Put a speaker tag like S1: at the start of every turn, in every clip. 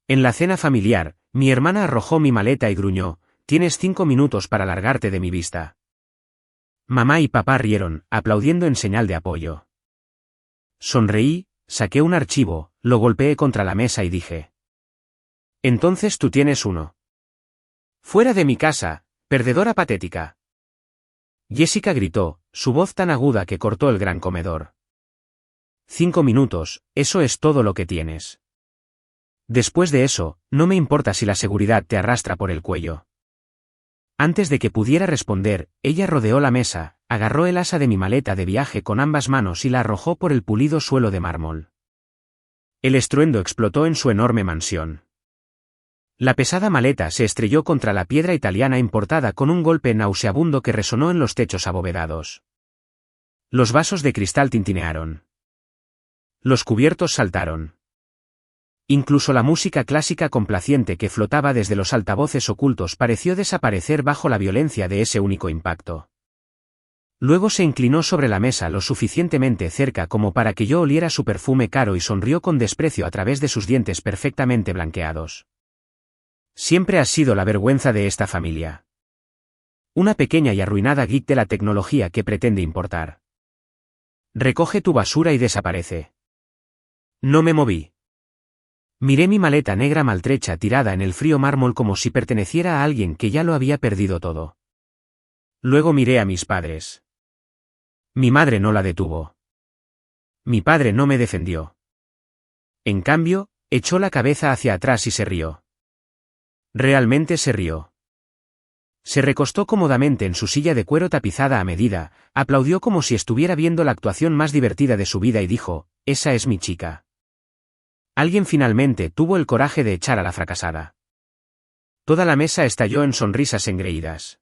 S1: En la cena familiar, mi hermana arrojó mi maleta y gruñó: «Tienes 5 minutos para largarte de mi vista». Mamá y papá rieron, aplaudiendo en señal de apoyo. Sonreí, saqué un archivo, lo golpeé contra la mesa y dije: «Entonces tú tienes uno. Fuera de mi casa, perdedora patética». Jessica gritó, su voz tan aguda que cortó el gran comedor. 5 minutos, eso es todo lo que tienes. Después de eso, no me importa si la seguridad te arrastra por el cuello. Antes de que pudiera responder, ella rodeó la mesa, agarró el asa de mi maleta de viaje con ambas manos y la arrojó por el pulido suelo de mármol. El estruendo explotó en su enorme mansión. La pesada maleta se estrelló contra la piedra italiana importada con un golpe nauseabundo que resonó en los techos abovedados. Los vasos de cristal tintinearon. Los cubiertos saltaron. Incluso la música clásica complaciente que flotaba desde los altavoces ocultos pareció desaparecer bajo la violencia de ese único impacto. Luego se inclinó sobre la mesa lo suficientemente cerca como para que yo oliera su perfume caro y sonrió con desprecio a través de sus dientes perfectamente blanqueados. Siempre has sido la vergüenza de esta familia. Una pequeña y arruinada geek de la tecnología que pretende importar. Recoge tu basura y desaparece. No me moví. Miré mi maleta negra maltrecha tirada en el frío mármol como si perteneciera a alguien que ya lo había perdido todo. Luego miré a mis padres. Mi madre no la detuvo. Mi padre no me defendió. En cambio, echó la cabeza hacia atrás y se rió. Realmente se rió. Se recostó cómodamente en su silla de cuero tapizada a medida, aplaudió como si estuviera viendo la actuación más divertida de su vida y dijo: «Esa es mi chica». Alguien finalmente tuvo el coraje de echar a la fracasada. Toda la mesa estalló en sonrisas engreídas.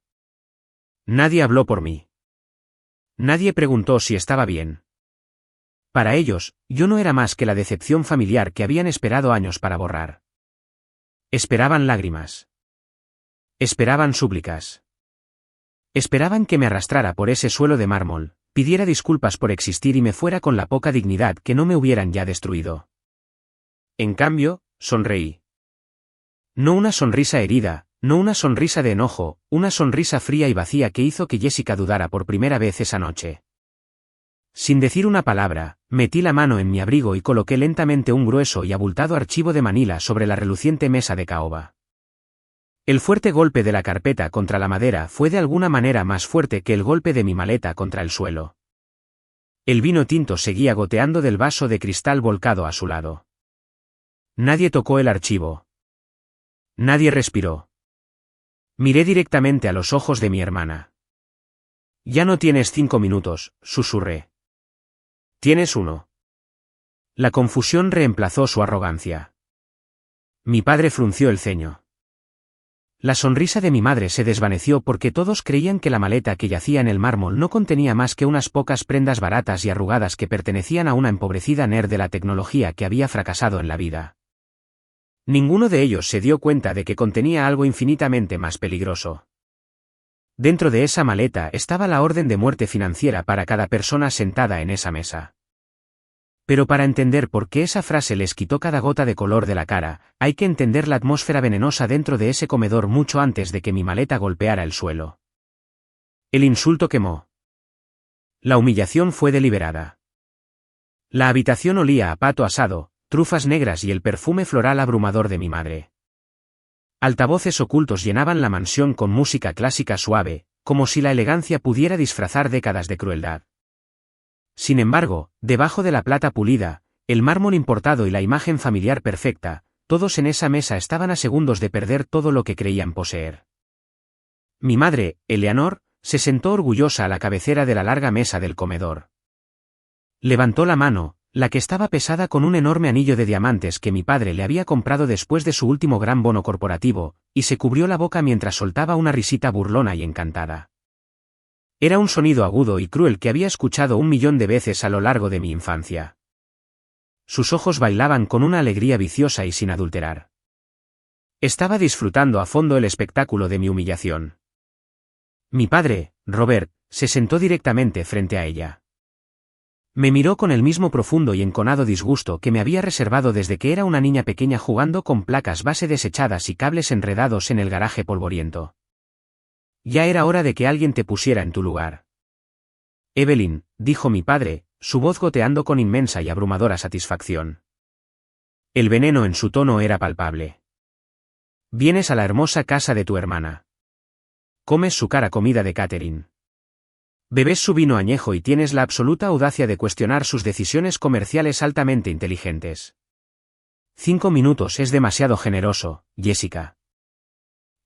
S1: Nadie habló por mí. Nadie preguntó si estaba bien. Para ellos, yo no era más que la decepción familiar que habían esperado años para borrar. Esperaban lágrimas. Esperaban súplicas. Esperaban que me arrastrara por ese suelo de mármol, pidiera disculpas por existir y me fuera con la poca dignidad que no me hubieran ya destruido. En cambio, sonreí. No una sonrisa herida, no una sonrisa de enojo, una sonrisa fría y vacía que hizo que Jessica dudara por primera vez esa noche. Sin decir una palabra, metí la mano en mi abrigo y coloqué lentamente un grueso y abultado archivo de Manila sobre la reluciente mesa de caoba. El fuerte golpe de la carpeta contra la madera fue de alguna manera más fuerte que el golpe de mi maleta contra el suelo. El vino tinto seguía goteando del vaso de cristal volcado a su lado. Nadie tocó el archivo. Nadie respiró. Miré directamente a los ojos de mi hermana. «Ya no tienes 5 minutos», susurré. «Tienes 1». La confusión reemplazó su arrogancia. Mi padre frunció el ceño. La sonrisa de mi madre se desvaneció porque todos creían que la maleta que yacía en el mármol no contenía más que unas pocas prendas baratas y arrugadas que pertenecían a una empobrecida nerd de la tecnología que había fracasado en la vida. Ninguno de ellos se dio cuenta de que contenía algo infinitamente más peligroso. Dentro de esa maleta estaba la orden de muerte financiera para cada persona sentada en esa mesa. Pero para entender por qué esa frase les quitó cada gota de color de la cara, hay que entender la atmósfera venenosa dentro de ese comedor mucho antes de que mi maleta golpeara el suelo. El insulto quemó. La humillación fue deliberada. La habitación olía a pato asado, trufas negras y el perfume floral abrumador de mi madre. Altavoces ocultos llenaban la mansión con música clásica suave, como si la elegancia pudiera disfrazar décadas de crueldad. Sin embargo, debajo de la plata pulida, el mármol importado y la imagen familiar perfecta, todos en esa mesa estaban a segundos de perder todo lo que creían poseer. Mi madre, Eleanor, se sentó orgullosa a la cabecera de la larga mesa del comedor. Levantó la mano, la que estaba pesada con un enorme anillo de diamantes que mi padre le había comprado después de su último gran bono corporativo, y se cubrió la boca mientras soltaba una risita burlona y encantada. Era un sonido agudo y cruel que había escuchado 1.000.000 de veces a lo largo de mi infancia. Sus ojos bailaban con una alegría viciosa y sin adulterar. Estaba disfrutando a fondo el espectáculo de mi humillación. Mi padre, Robert, se sentó directamente frente a ella. Me miró con el mismo profundo y enconado disgusto que me había reservado desde que era una niña pequeña jugando con placas base desechadas y cables enredados en el garaje polvoriento. Ya era hora de que alguien te pusiera en tu lugar. Evelyn, dijo mi padre, su voz goteando con inmensa y abrumadora satisfacción. El veneno en su tono era palpable. Vienes a la hermosa casa de tu hermana. Comes su cara comida de Catherine. Bebes su vino añejo y tienes la absoluta audacia de cuestionar sus decisiones comerciales altamente inteligentes. 5 minutos es demasiado generoso, Jessica.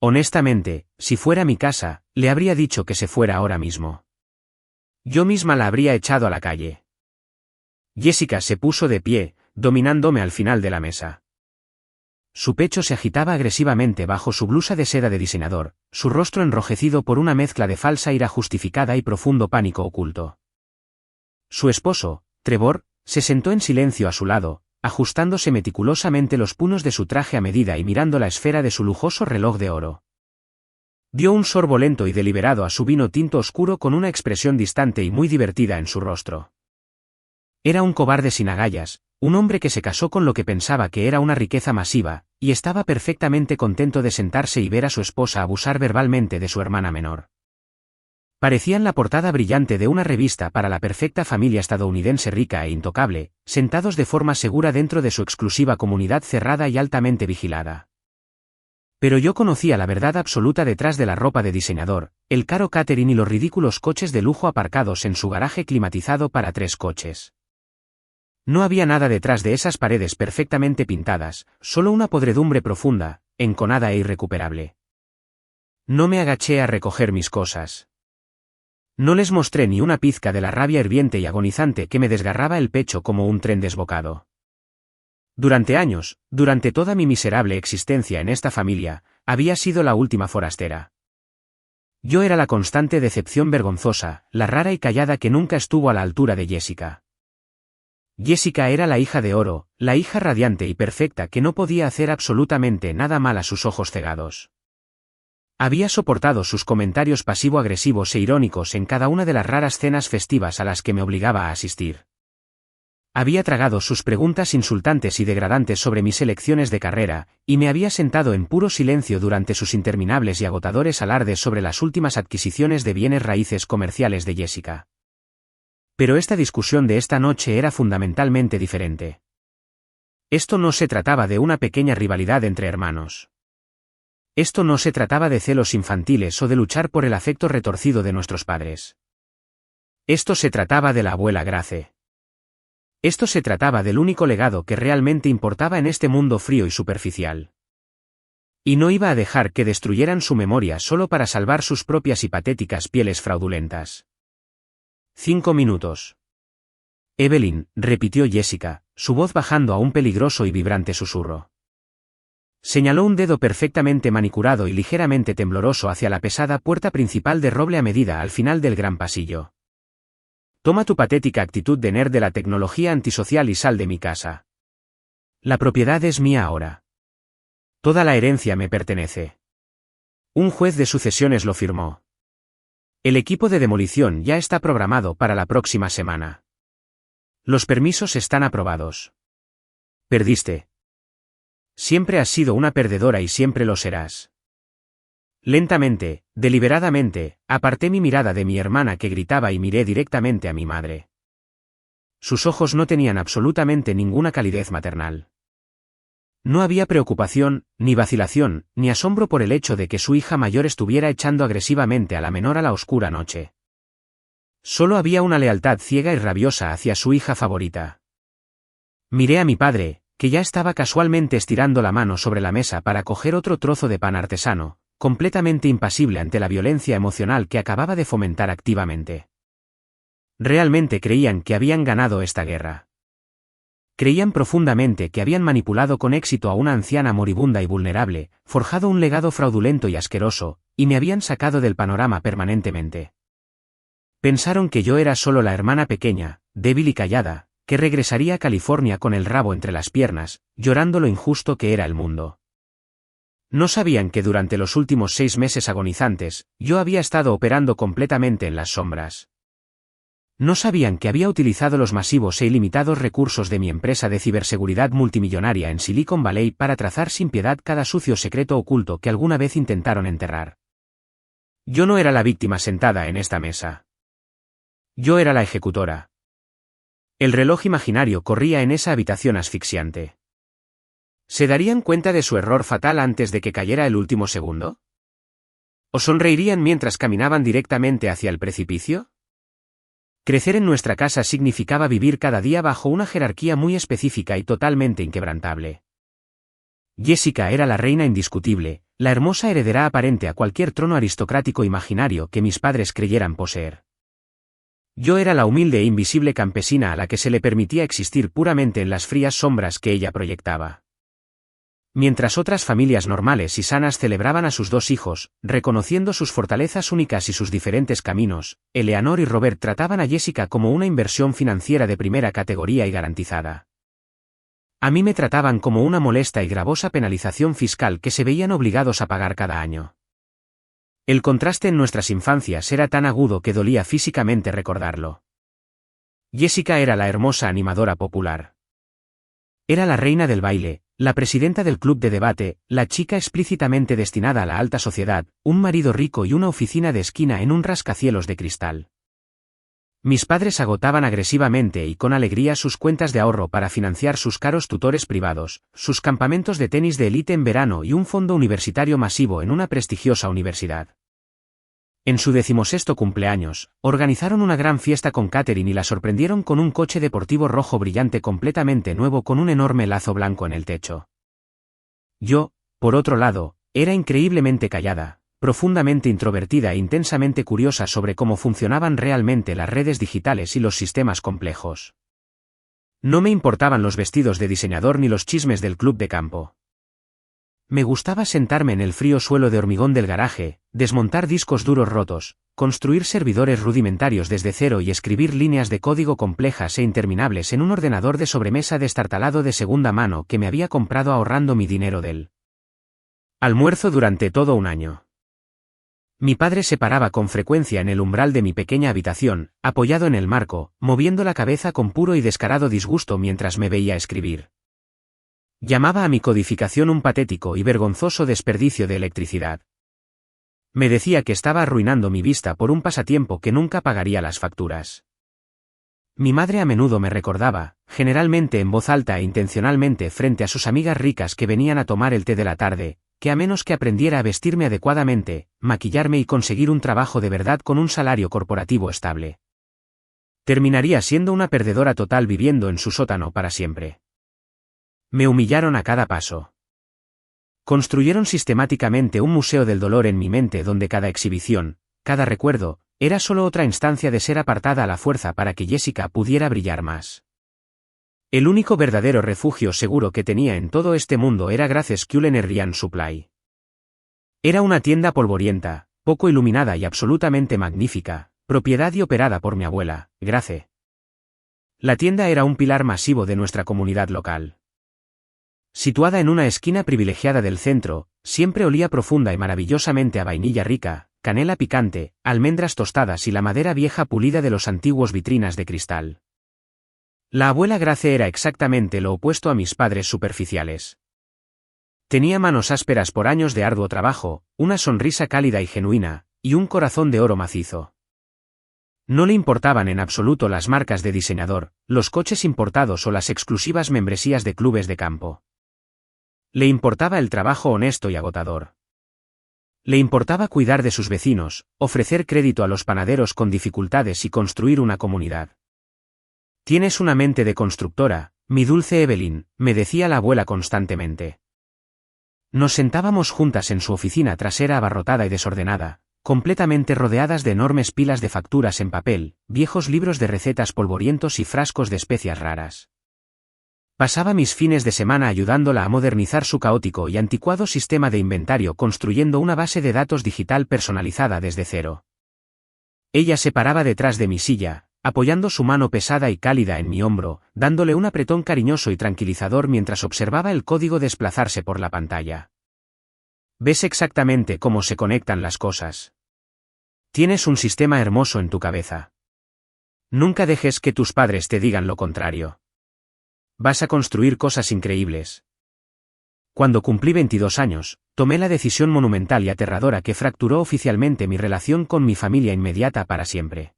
S1: Honestamente, si fuera mi casa, le habría dicho que se fuera ahora mismo. Yo misma la habría echado a la calle. Jessica se puso de pie, dominándome al final de la mesa. Su pecho se agitaba agresivamente bajo su blusa de seda de diseñador, su rostro enrojecido por una mezcla de falsa ira justificada y profundo pánico oculto. Su esposo, Trevor, se sentó en silencio a su lado, ajustándose meticulosamente los puños de su traje a medida y mirando la esfera de su lujoso reloj de oro. Dio un sorbo lento y deliberado a su vino tinto oscuro con una expresión distante y muy divertida en su rostro. Era un cobarde sin agallas, un hombre que se casó con lo que pensaba que era una riqueza masiva, y estaba perfectamente contento de sentarse y ver a su esposa abusar verbalmente de su hermana menor. Parecían la portada brillante de una revista para la perfecta familia estadounidense rica e intocable, sentados de forma segura dentro de su exclusiva comunidad cerrada y altamente vigilada. Pero yo conocía la verdad absoluta detrás de la ropa de diseñador, el caro catering y los ridículos coches de lujo aparcados en su garaje climatizado para 3 coches. No había nada detrás de esas paredes perfectamente pintadas, solo una podredumbre profunda, enconada e irrecuperable. No me agaché a recoger mis cosas. No les mostré ni una pizca de la rabia hirviente y agonizante que me desgarraba el pecho como un tren desbocado. Durante años, durante toda mi miserable existencia en esta familia, había sido la última forastera. Yo era la constante decepción vergonzosa, la rara y callada que nunca estuvo a la altura de Jessica. Jessica era la hija de oro, la hija radiante y perfecta que no podía hacer absolutamente nada mal a sus ojos cegados. Había soportado sus comentarios pasivo-agresivos e irónicos en cada una de las raras cenas festivas a las que me obligaba a asistir. Había tragado sus preguntas insultantes y degradantes sobre mis elecciones de carrera, y me había sentado en puro silencio durante sus interminables y agotadores alardes sobre las últimas adquisiciones de bienes raíces comerciales de Jessica. Pero esta discusión de esta noche era fundamentalmente diferente. Esto no se trataba de una pequeña rivalidad entre hermanos. Esto no se trataba de celos infantiles o de luchar por el afecto retorcido de nuestros padres. Esto se trataba de la abuela Grace. Esto se trataba del único legado que realmente importaba en este mundo frío y superficial. Y no iba a dejar que destruyeran su memoria solo para salvar sus propias y patéticas pieles fraudulentas. 5 minutos. Evelyn, repitió Jessica, su voz bajando a un peligroso y vibrante susurro. Señaló un dedo perfectamente manicurado y ligeramente tembloroso hacia la pesada puerta principal de roble a medida al final del gran pasillo. Toma tu patética actitud de nerd de la tecnología antisocial y sal de mi casa. La propiedad es mía ahora. Toda la herencia me pertenece. Un juez de sucesiones lo firmó. El equipo de demolición ya está programado para la próxima semana. Los permisos están aprobados. Perdiste. Siempre has sido una perdedora y siempre lo serás. Lentamente, deliberadamente, aparté mi mirada de mi hermana que gritaba y miré directamente a mi madre. Sus ojos no tenían absolutamente ninguna calidez maternal. No había preocupación, ni vacilación, ni asombro por el hecho de que su hija mayor estuviera echando agresivamente a la menor a la oscura noche. Solo había una lealtad ciega y rabiosa hacia su hija favorita. Miré a mi padre, que ya estaba casualmente estirando la mano sobre la mesa para coger otro trozo de pan artesano, completamente impasible ante la violencia emocional que acababa de fomentar activamente. Realmente creían que habían ganado esta guerra. Creían profundamente que habían manipulado con éxito a una anciana moribunda y vulnerable, forjado un legado fraudulento y asqueroso, y me habían sacado del panorama permanentemente. Pensaron que yo era solo la hermana pequeña, débil y callada, que regresaría a California con el rabo entre las piernas, llorando lo injusto que era el mundo. No sabían que durante los últimos 6 meses agonizantes, yo había estado operando completamente en las sombras. No sabían que había utilizado los masivos e ilimitados recursos de mi empresa de ciberseguridad multimillonaria en Silicon Valley para trazar sin piedad cada sucio secreto oculto que alguna vez intentaron enterrar. Yo no era la víctima sentada en esta mesa. Yo era la ejecutora. El reloj imaginario corría en esa habitación asfixiante. ¿Se darían cuenta de su error fatal antes de que cayera el último segundo? ¿O sonreirían mientras caminaban directamente hacia el precipicio? Crecer en nuestra casa significaba vivir cada día bajo una jerarquía muy específica y totalmente inquebrantable. Jessica era la reina indiscutible, la hermosa heredera aparente a cualquier trono aristocrático imaginario que mis padres creyeran poseer. Yo era la humilde e invisible campesina a la que se le permitía existir puramente en las frías sombras que ella proyectaba. Mientras otras familias normales y sanas celebraban a sus dos hijos, reconociendo sus fortalezas únicas y sus diferentes caminos, Eleanor y Robert trataban a Jessica como una inversión financiera de primera categoría y garantizada. A mí me trataban como una molesta y gravosa penalización fiscal que se veían obligados a pagar cada año. El contraste en nuestras infancias era tan agudo que dolía físicamente recordarlo. Jessica era la hermosa animadora popular. Era la reina del baile, la presidenta del club de debate, la chica explícitamente destinada a la alta sociedad, un marido rico y una oficina de esquina en un rascacielos de cristal. Mis padres agotaban agresivamente y con alegría sus cuentas de ahorro para financiar sus caros tutores privados, sus campamentos de tenis de élite en verano y un fondo universitario masivo en una prestigiosa universidad. En su 16º cumpleaños, organizaron una gran fiesta con catering y la sorprendieron con un coche deportivo rojo brillante completamente nuevo con un enorme lazo blanco en el techo. Yo, por otro lado, era increíblemente callada, profundamente introvertida e intensamente curiosa sobre cómo funcionaban realmente las redes digitales y los sistemas complejos. No me importaban los vestidos de diseñador ni los chismes del club de campo. Me gustaba sentarme en el frío suelo de hormigón del garaje, desmontar discos duros rotos, construir servidores rudimentarios desde cero y escribir líneas de código complejas e interminables en un ordenador de sobremesa destartalado de segunda mano que me había comprado ahorrando mi dinero del almuerzo durante todo un año. Mi padre se paraba con frecuencia en el umbral de mi pequeña habitación, apoyado en el marco, moviendo la cabeza con puro y descarado disgusto mientras me veía escribir. Llamaba a mi codificación un patético y vergonzoso desperdicio de electricidad. Me decía que estaba arruinando mi vista por un pasatiempo que nunca pagaría las facturas. Mi madre a menudo me recordaba, generalmente en voz alta e intencionalmente frente a sus amigas ricas que venían a tomar el té de la tarde, que a menos que aprendiera a vestirme adecuadamente, maquillarme y conseguir un trabajo de verdad con un salario corporativo estable, terminaría siendo una perdedora total viviendo en su sótano para siempre. Me humillaron a cada paso. Construyeron sistemáticamente un museo del dolor en mi mente donde cada exhibición, cada recuerdo, era solo otra instancia de ser apartada a la fuerza para que Jessica pudiera brillar más. El único verdadero refugio seguro que tenía en todo este mundo era Grace Culinary Supply. Era una tienda polvorienta, poco iluminada y absolutamente magnífica, propiedad y operada por mi abuela, Grace. La tienda era un pilar masivo de nuestra comunidad local. Situada en una esquina privilegiada del centro, siempre olía profunda y maravillosamente a vainilla rica, canela picante, almendras tostadas y la madera vieja pulida de los antiguos vitrinas de cristal. La abuela Grace era exactamente lo opuesto a mis padres superficiales. Tenía manos ásperas por años de arduo trabajo, una sonrisa cálida y genuina, y un corazón de oro macizo. No le importaban en absoluto las marcas de diseñador, los coches importados o las exclusivas membresías de clubes de campo. Le importaba el trabajo honesto y agotador. Le importaba cuidar de sus vecinos, ofrecer crédito a los panaderos con dificultades y construir una comunidad. Tienes una mente de constructora, mi dulce Evelyn, me decía la abuela constantemente. Nos sentábamos juntas en su oficina trasera abarrotada y desordenada, completamente rodeadas de enormes pilas de facturas en papel, viejos libros de recetas polvorientos y frascos de especias raras. Pasaba mis fines de semana ayudándola a modernizar su caótico y anticuado sistema de inventario construyendo una base de datos digital personalizada desde cero. Ella se paraba detrás de mi silla, apoyando su mano pesada y cálida en mi hombro, dándole un apretón cariñoso y tranquilizador mientras observaba el código desplazarse por la pantalla. ¿Ves exactamente cómo se conectan las cosas? Tienes un sistema hermoso en tu cabeza. Nunca dejes que tus padres te digan lo contrario. Vas a construir cosas increíbles. Cuando cumplí 22 años, tomé la decisión monumental y aterradora que fracturó oficialmente mi relación con mi familia inmediata para siempre.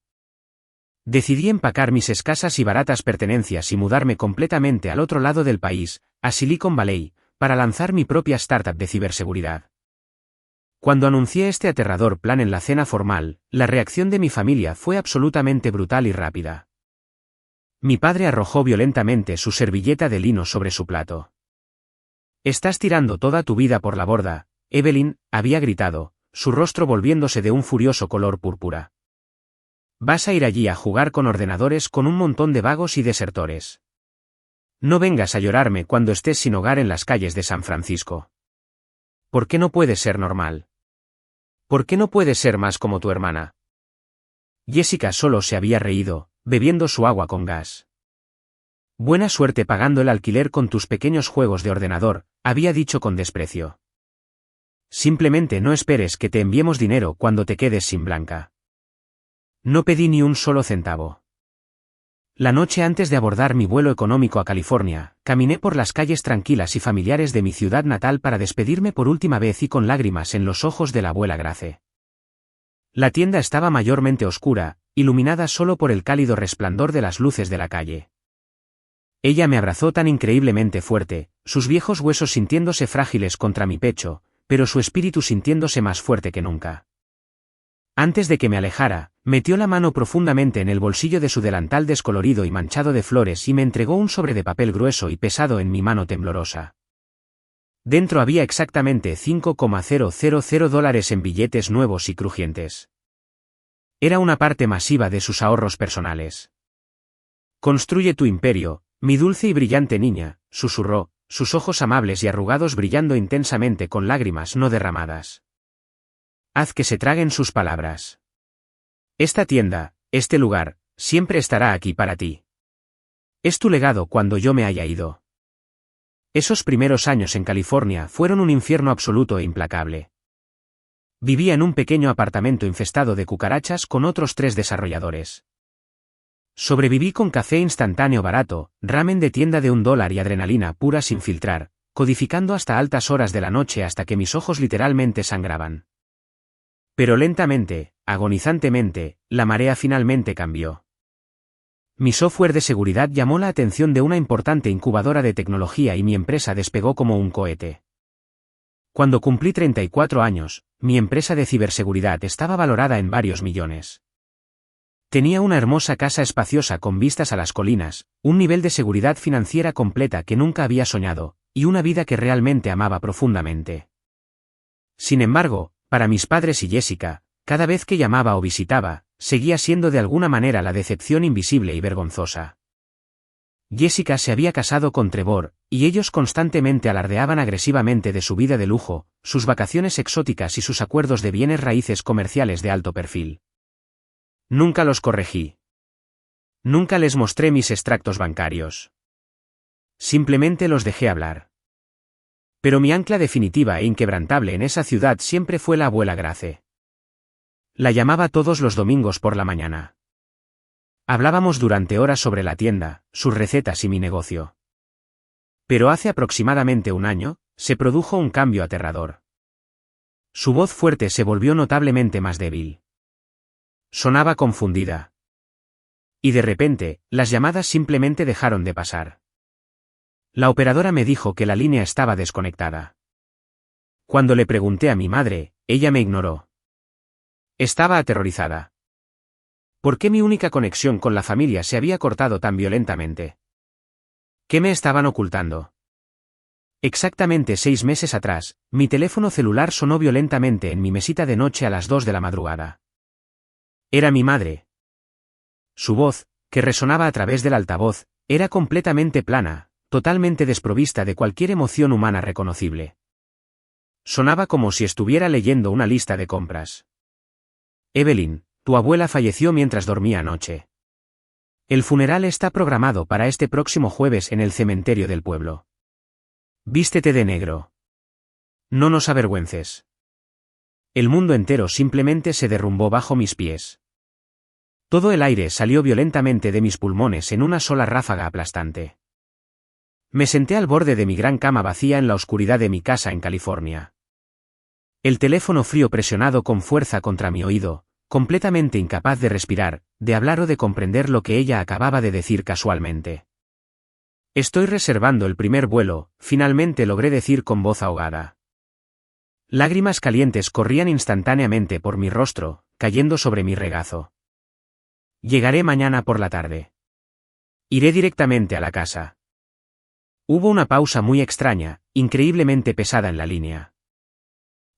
S1: Decidí empacar mis escasas y baratas pertenencias y mudarme completamente al otro lado del país, a Silicon Valley, para lanzar mi propia startup de ciberseguridad. Cuando anuncié este aterrador plan en la cena formal, la reacción de mi familia fue absolutamente brutal y rápida. Mi padre arrojó violentamente su servilleta de lino sobre su plato. «Estás tirando toda tu vida por la borda», Evelyn había gritado, su rostro volviéndose de un furioso color púrpura. «Vas a ir allí a jugar con ordenadores con un montón de vagos y desertores. No vengas a llorarme cuando estés sin hogar en las calles de San Francisco. ¿Por qué no puedes ser normal? ¿Por qué no puedes ser más como tu hermana?» Jessica solo se había reído, bebiendo su agua con gas. «Buena suerte pagando el alquiler con tus pequeños juegos de ordenador», había dicho con desprecio. «Simplemente no esperes que te enviemos dinero cuando te quedes sin Blanca». No pedí ni un solo centavo. La noche antes de abordar mi vuelo económico a California, caminé por las calles tranquilas y familiares de mi ciudad natal para despedirme por última vez y con lágrimas en los ojos de la abuela Grace. La tienda estaba mayormente oscura, iluminada solo por el cálido resplandor de las luces de la calle. Ella me abrazó tan increíblemente fuerte, sus viejos huesos sintiéndose frágiles contra mi pecho, pero su espíritu sintiéndose más fuerte que nunca. Antes de que me alejara, metió la mano profundamente en el bolsillo de su delantal descolorido y manchado de flores y me entregó un sobre de papel grueso y pesado en mi mano temblorosa. Dentro había exactamente $5,000 en billetes nuevos y crujientes. Era una parte masiva de sus ahorros personales. «Construye tu imperio, mi dulce y brillante niña», susurró, sus ojos amables y arrugados brillando intensamente con lágrimas no derramadas. «Haz que se traguen sus palabras. Esta tienda, este lugar, siempre estará aquí para ti. Es tu legado cuando yo me haya ido». Esos primeros años en California fueron un infierno absoluto e implacable. Vivía en un pequeño apartamento infestado de cucarachas con otros 3 desarrolladores. Sobreviví con café instantáneo barato, ramen de tienda de $1 y adrenalina pura sin filtrar, codificando hasta altas horas de la noche hasta que mis ojos literalmente sangraban. Pero lentamente, agonizantemente, la marea finalmente cambió. Mi software de seguridad llamó la atención de una importante incubadora de tecnología y mi empresa despegó como un cohete. Cuando cumplí 34 años, mi empresa de ciberseguridad estaba valorada en varios millones. Tenía una hermosa casa espaciosa con vistas a las colinas, un nivel de seguridad financiera completa que nunca había soñado, y una vida que realmente amaba profundamente. Sin embargo, para mis padres y Jessica, cada vez que llamaba o visitaba, seguía siendo de alguna manera la decepción invisible y vergonzosa. Jessica se había casado con Trevor, y ellos constantemente alardeaban agresivamente de su vida de lujo, sus vacaciones exóticas y sus acuerdos de bienes raíces comerciales de alto perfil. Nunca los corregí. Nunca les mostré mis extractos bancarios. Simplemente los dejé hablar. Pero mi ancla definitiva e inquebrantable en esa ciudad siempre fue la abuela Grace. La llamaba todos los domingos por la mañana. Hablábamos durante horas sobre la tienda, sus recetas y mi negocio. Pero hace aproximadamente un año, se produjo un cambio aterrador. Su voz fuerte se volvió notablemente más débil. Sonaba confundida. Y de repente, las llamadas simplemente dejaron de pasar. La operadora me dijo que la línea estaba desconectada. Cuando le pregunté a mi madre, ella me ignoró. Estaba aterrorizada. ¿Por qué mi única conexión con la familia se había cortado tan violentamente? ¿Qué me estaban ocultando? Exactamente 6 meses atrás, mi teléfono celular sonó violentamente en mi mesita de noche a las 2 de la madrugada. Era mi madre. Su voz, que resonaba a través del altavoz, era completamente plana, totalmente desprovista de cualquier emoción humana reconocible. Sonaba como si estuviera leyendo una lista de compras. «Evelyn, tu abuela falleció mientras dormía anoche. El funeral está programado para este próximo jueves en el cementerio del pueblo. Vístete de negro. No nos avergüences». El mundo entero simplemente se derrumbó bajo mis pies. Todo el aire salió violentamente de mis pulmones en una sola ráfaga aplastante. Me senté al borde de mi gran cama vacía en la oscuridad de mi casa en California. El teléfono frío presionado con fuerza contra mi oído, completamente incapaz de respirar, de hablar o de comprender lo que ella acababa de decir casualmente. Estoy reservando el primer vuelo, finalmente logré decir con voz ahogada. Lágrimas calientes corrían instantáneamente por mi rostro, cayendo sobre mi regazo. Llegaré mañana por la tarde. Iré directamente a la casa. Hubo una pausa muy extraña, increíblemente pesada en la línea.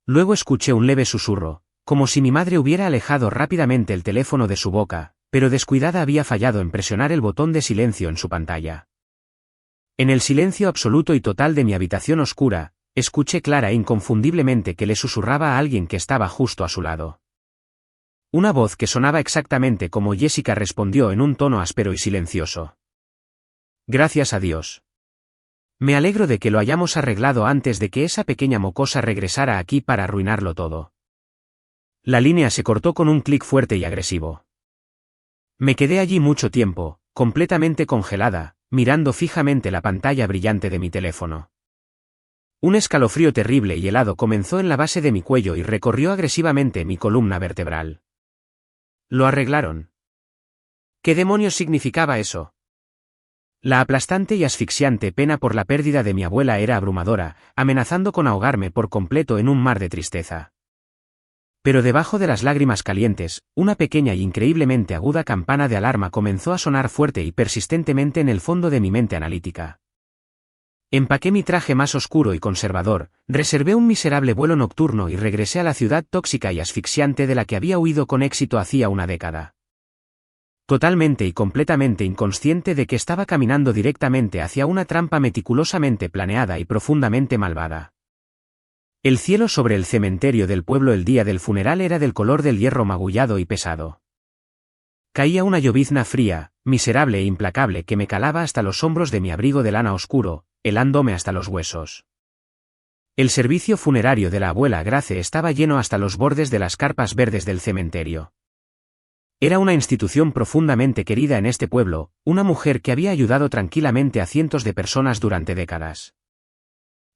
S1: Luego escuché un leve susurro, como si mi madre hubiera alejado rápidamente el teléfono de su boca, pero descuidada había fallado en presionar el botón de silencio en su pantalla. En el silencio absoluto y total de mi habitación oscura, escuché clara e inconfundiblemente que le susurraba a alguien que estaba justo a su lado. Una voz que sonaba exactamente como Jessica respondió en un tono áspero y silencioso. Gracias a Dios. Me alegro de que lo hayamos arreglado antes de que esa pequeña mocosa regresara aquí para arruinarlo todo. La línea se cortó con un clic fuerte y agresivo. Me quedé allí mucho tiempo, completamente congelada, mirando fijamente la pantalla brillante de mi teléfono. Un escalofrío terrible y helado comenzó en la base de mi cuello y recorrió agresivamente mi columna vertebral. ¿Lo arreglaron? ¿Qué demonios significaba eso? La aplastante y asfixiante pena por la pérdida de mi abuela era abrumadora, amenazando con ahogarme por completo en un mar de tristeza. Pero debajo de las lágrimas calientes, una pequeña y increíblemente aguda campana de alarma comenzó a sonar fuerte y persistentemente en el fondo de mi mente analítica. Empaqué mi traje más oscuro y conservador, reservé un miserable vuelo nocturno y regresé a la ciudad tóxica y asfixiante de la que había huido con éxito hacía una década. Totalmente y completamente inconsciente de que estaba caminando directamente hacia una trampa meticulosamente planeada y profundamente malvada. El cielo sobre el cementerio del pueblo el día del funeral era del color del hierro magullado y pesado. Caía una llovizna fría, miserable e implacable que me calaba hasta los hombros de mi abrigo de lana oscuro, helándome hasta los huesos. El servicio funerario de la abuela Grace estaba lleno hasta los bordes de las carpas verdes del cementerio. Era una institución profundamente querida en este pueblo, una mujer que había ayudado tranquilamente a cientos de personas durante décadas.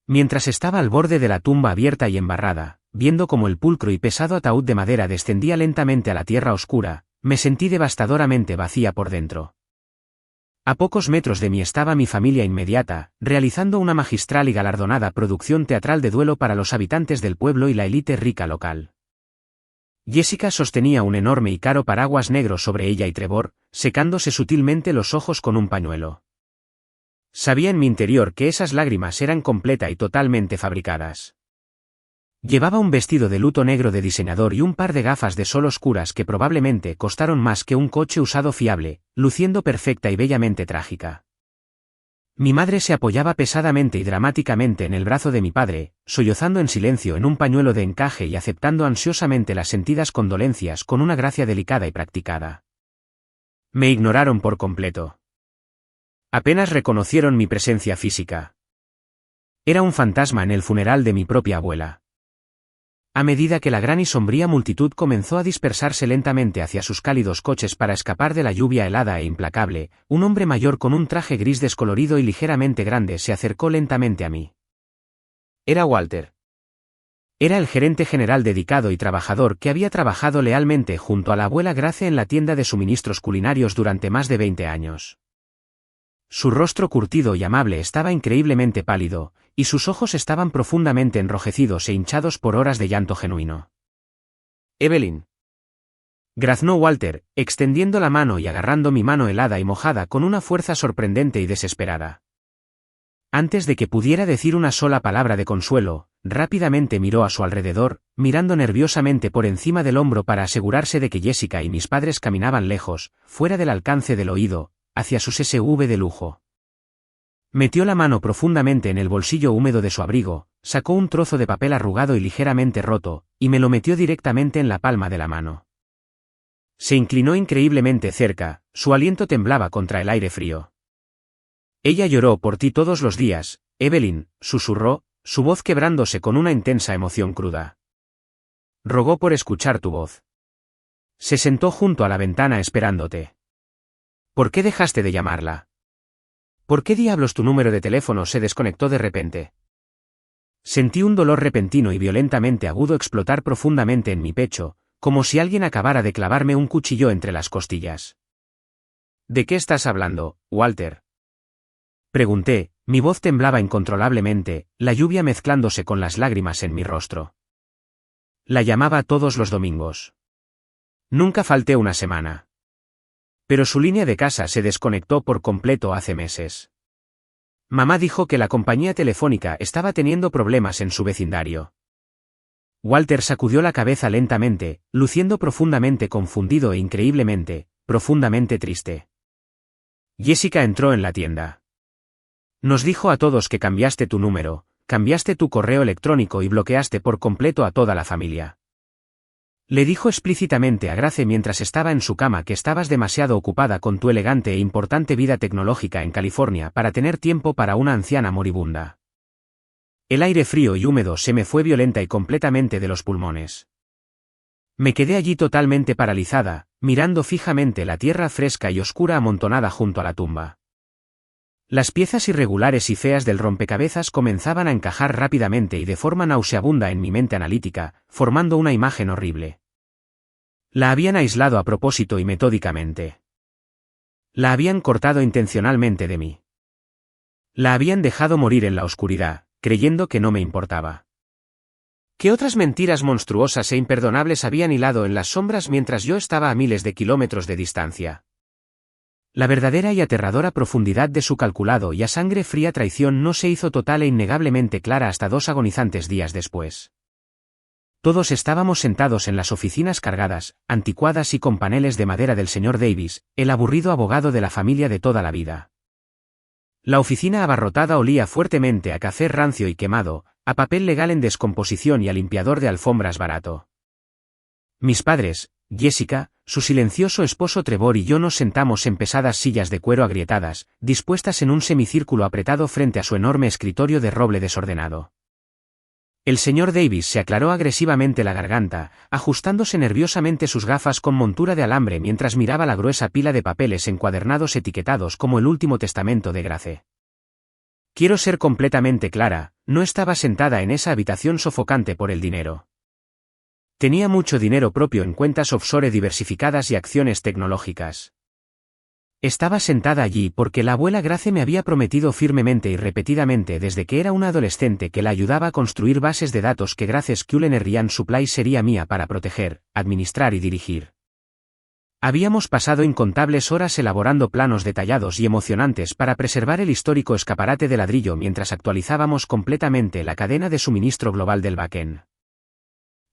S1: Mientras estaba al borde de la tumba abierta y embarrada, viendo cómo el pulcro y pesado ataúd de madera descendía lentamente a la tierra oscura, me sentí devastadoramente vacía por dentro. A pocos metros de mí estaba mi familia inmediata, realizando una magistral y galardonada producción teatral de duelo para los habitantes del pueblo y la élite rica local. Jessica sostenía un enorme y caro paraguas negro sobre ella y Trevor, secándose sutilmente los ojos con un pañuelo. Sabía en mi interior que esas lágrimas eran completa y totalmente fabricadas. Llevaba un vestido de luto negro de diseñador y un par de gafas de sol oscuras que probablemente costaron más que un coche usado fiable, luciendo perfecta y bellamente trágica. Mi madre se apoyaba pesadamente y dramáticamente en el brazo de mi padre, sollozando en silencio en un pañuelo de encaje y aceptando ansiosamente las sentidas condolencias con una gracia delicada y practicada. Me ignoraron por completo. Apenas reconocieron mi presencia física. Era un fantasma en el funeral de mi propia abuela. A medida que la gran y sombría multitud comenzó a dispersarse lentamente hacia sus cálidos coches para escapar de la lluvia helada e implacable, un hombre mayor con un traje gris descolorido y ligeramente grande se acercó lentamente a mí. Era Walter. Era el gerente general dedicado y trabajador que había trabajado lealmente junto a la abuela Grace en la tienda de suministros culinarios durante más de 20 años. Su rostro curtido y amable estaba increíblemente pálido, y sus ojos estaban profundamente enrojecidos e hinchados por horas de llanto genuino. Evelyn. Graznó Walter, extendiendo la mano y agarrando mi mano helada y mojada con una fuerza sorprendente y desesperada. Antes de que pudiera decir una sola palabra de consuelo, rápidamente miró a su alrededor, mirando nerviosamente por encima del hombro para asegurarse de que Jessica y mis padres caminaban lejos, fuera del alcance del oído, hacia sus SUV de lujo. Metió la mano profundamente en el bolsillo húmedo de su abrigo, sacó un trozo de papel arrugado y ligeramente roto, y me lo metió directamente en la palma de la mano. Se inclinó increíblemente cerca, su aliento temblaba contra el aire frío. Ella lloró por ti todos los días, Evelyn, susurró, su voz quebrándose con una intensa emoción cruda. Rogó por escuchar tu voz. Se sentó junto a la ventana esperándote. ¿Por qué dejaste de llamarla? ¿Por qué diablos tu número de teléfono se desconectó de repente? Sentí un dolor repentino y violentamente agudo explotar profundamente en mi pecho, como si alguien acabara de clavarme un cuchillo entre las costillas. ¿De qué estás hablando, Walter? Pregunté, mi voz temblaba incontrolablemente, la lluvia mezclándose con las lágrimas en mi rostro. La llamaba todos los domingos. Nunca falté una semana. Pero su línea de casa se desconectó por completo hace meses. Mamá dijo que la compañía telefónica estaba teniendo problemas en su vecindario. Walter sacudió la cabeza lentamente, luciendo profundamente confundido e increíblemente, profundamente triste. Jessica entró en la tienda. Nos dijo a todos que cambiaste tu número, cambiaste tu correo electrónico y bloqueaste por completo a toda la familia. Le dijo explícitamente a Grace mientras estaba en su cama que estabas demasiado ocupada con tu elegante e importante vida tecnológica en California para tener tiempo para una anciana moribunda. El aire frío y húmedo se me fue violenta y completamente de los pulmones. Me quedé allí totalmente paralizada, mirando fijamente la tierra fresca y oscura amontonada junto a la tumba. Las piezas irregulares y feas del rompecabezas comenzaban a encajar rápidamente y de forma nauseabunda en mi mente analítica, formando una imagen horrible. La habían aislado a propósito y metódicamente. La habían cortado intencionalmente de mí. La habían dejado morir en la oscuridad, creyendo que no me importaba. ¿Qué otras mentiras monstruosas e imperdonables habían hilado en las sombras mientras yo estaba a miles de kilómetros de distancia? La verdadera y aterradora profundidad de su calculado y a sangre fría traición no se hizo total e innegablemente clara hasta 2 agonizantes días después. Todos estábamos sentados en las oficinas cargadas, anticuadas y con paneles de madera del señor Davis, el aburrido abogado de la familia de toda la vida. La oficina abarrotada olía fuertemente a café rancio y quemado, a papel legal en descomposición y a limpiador de alfombras barato. Mis padres, Jessica, su silencioso esposo Trevor y yo nos sentamos en pesadas sillas de cuero agrietadas, dispuestas en un semicírculo apretado frente a su enorme escritorio de roble desordenado. El señor Davis se aclaró agresivamente la garganta, ajustándose nerviosamente sus gafas con montura de alambre mientras miraba la gruesa pila de papeles encuadernados etiquetados como el último testamento de Grace. Quiero ser completamente clara, no estaba sentada en esa habitación sofocante por el dinero. Tenía mucho dinero propio en cuentas offshore diversificadas y acciones tecnológicas. Estaba sentada allí porque la abuela Grace me había prometido firmemente y repetidamente desde que era una adolescente que la ayudaba a construir bases de datos que Grace's Culinary Supply sería mía para proteger, administrar y dirigir. Habíamos pasado incontables horas elaborando planos detallados y emocionantes para preservar el histórico escaparate de ladrillo mientras actualizábamos completamente la cadena de suministro global del backend.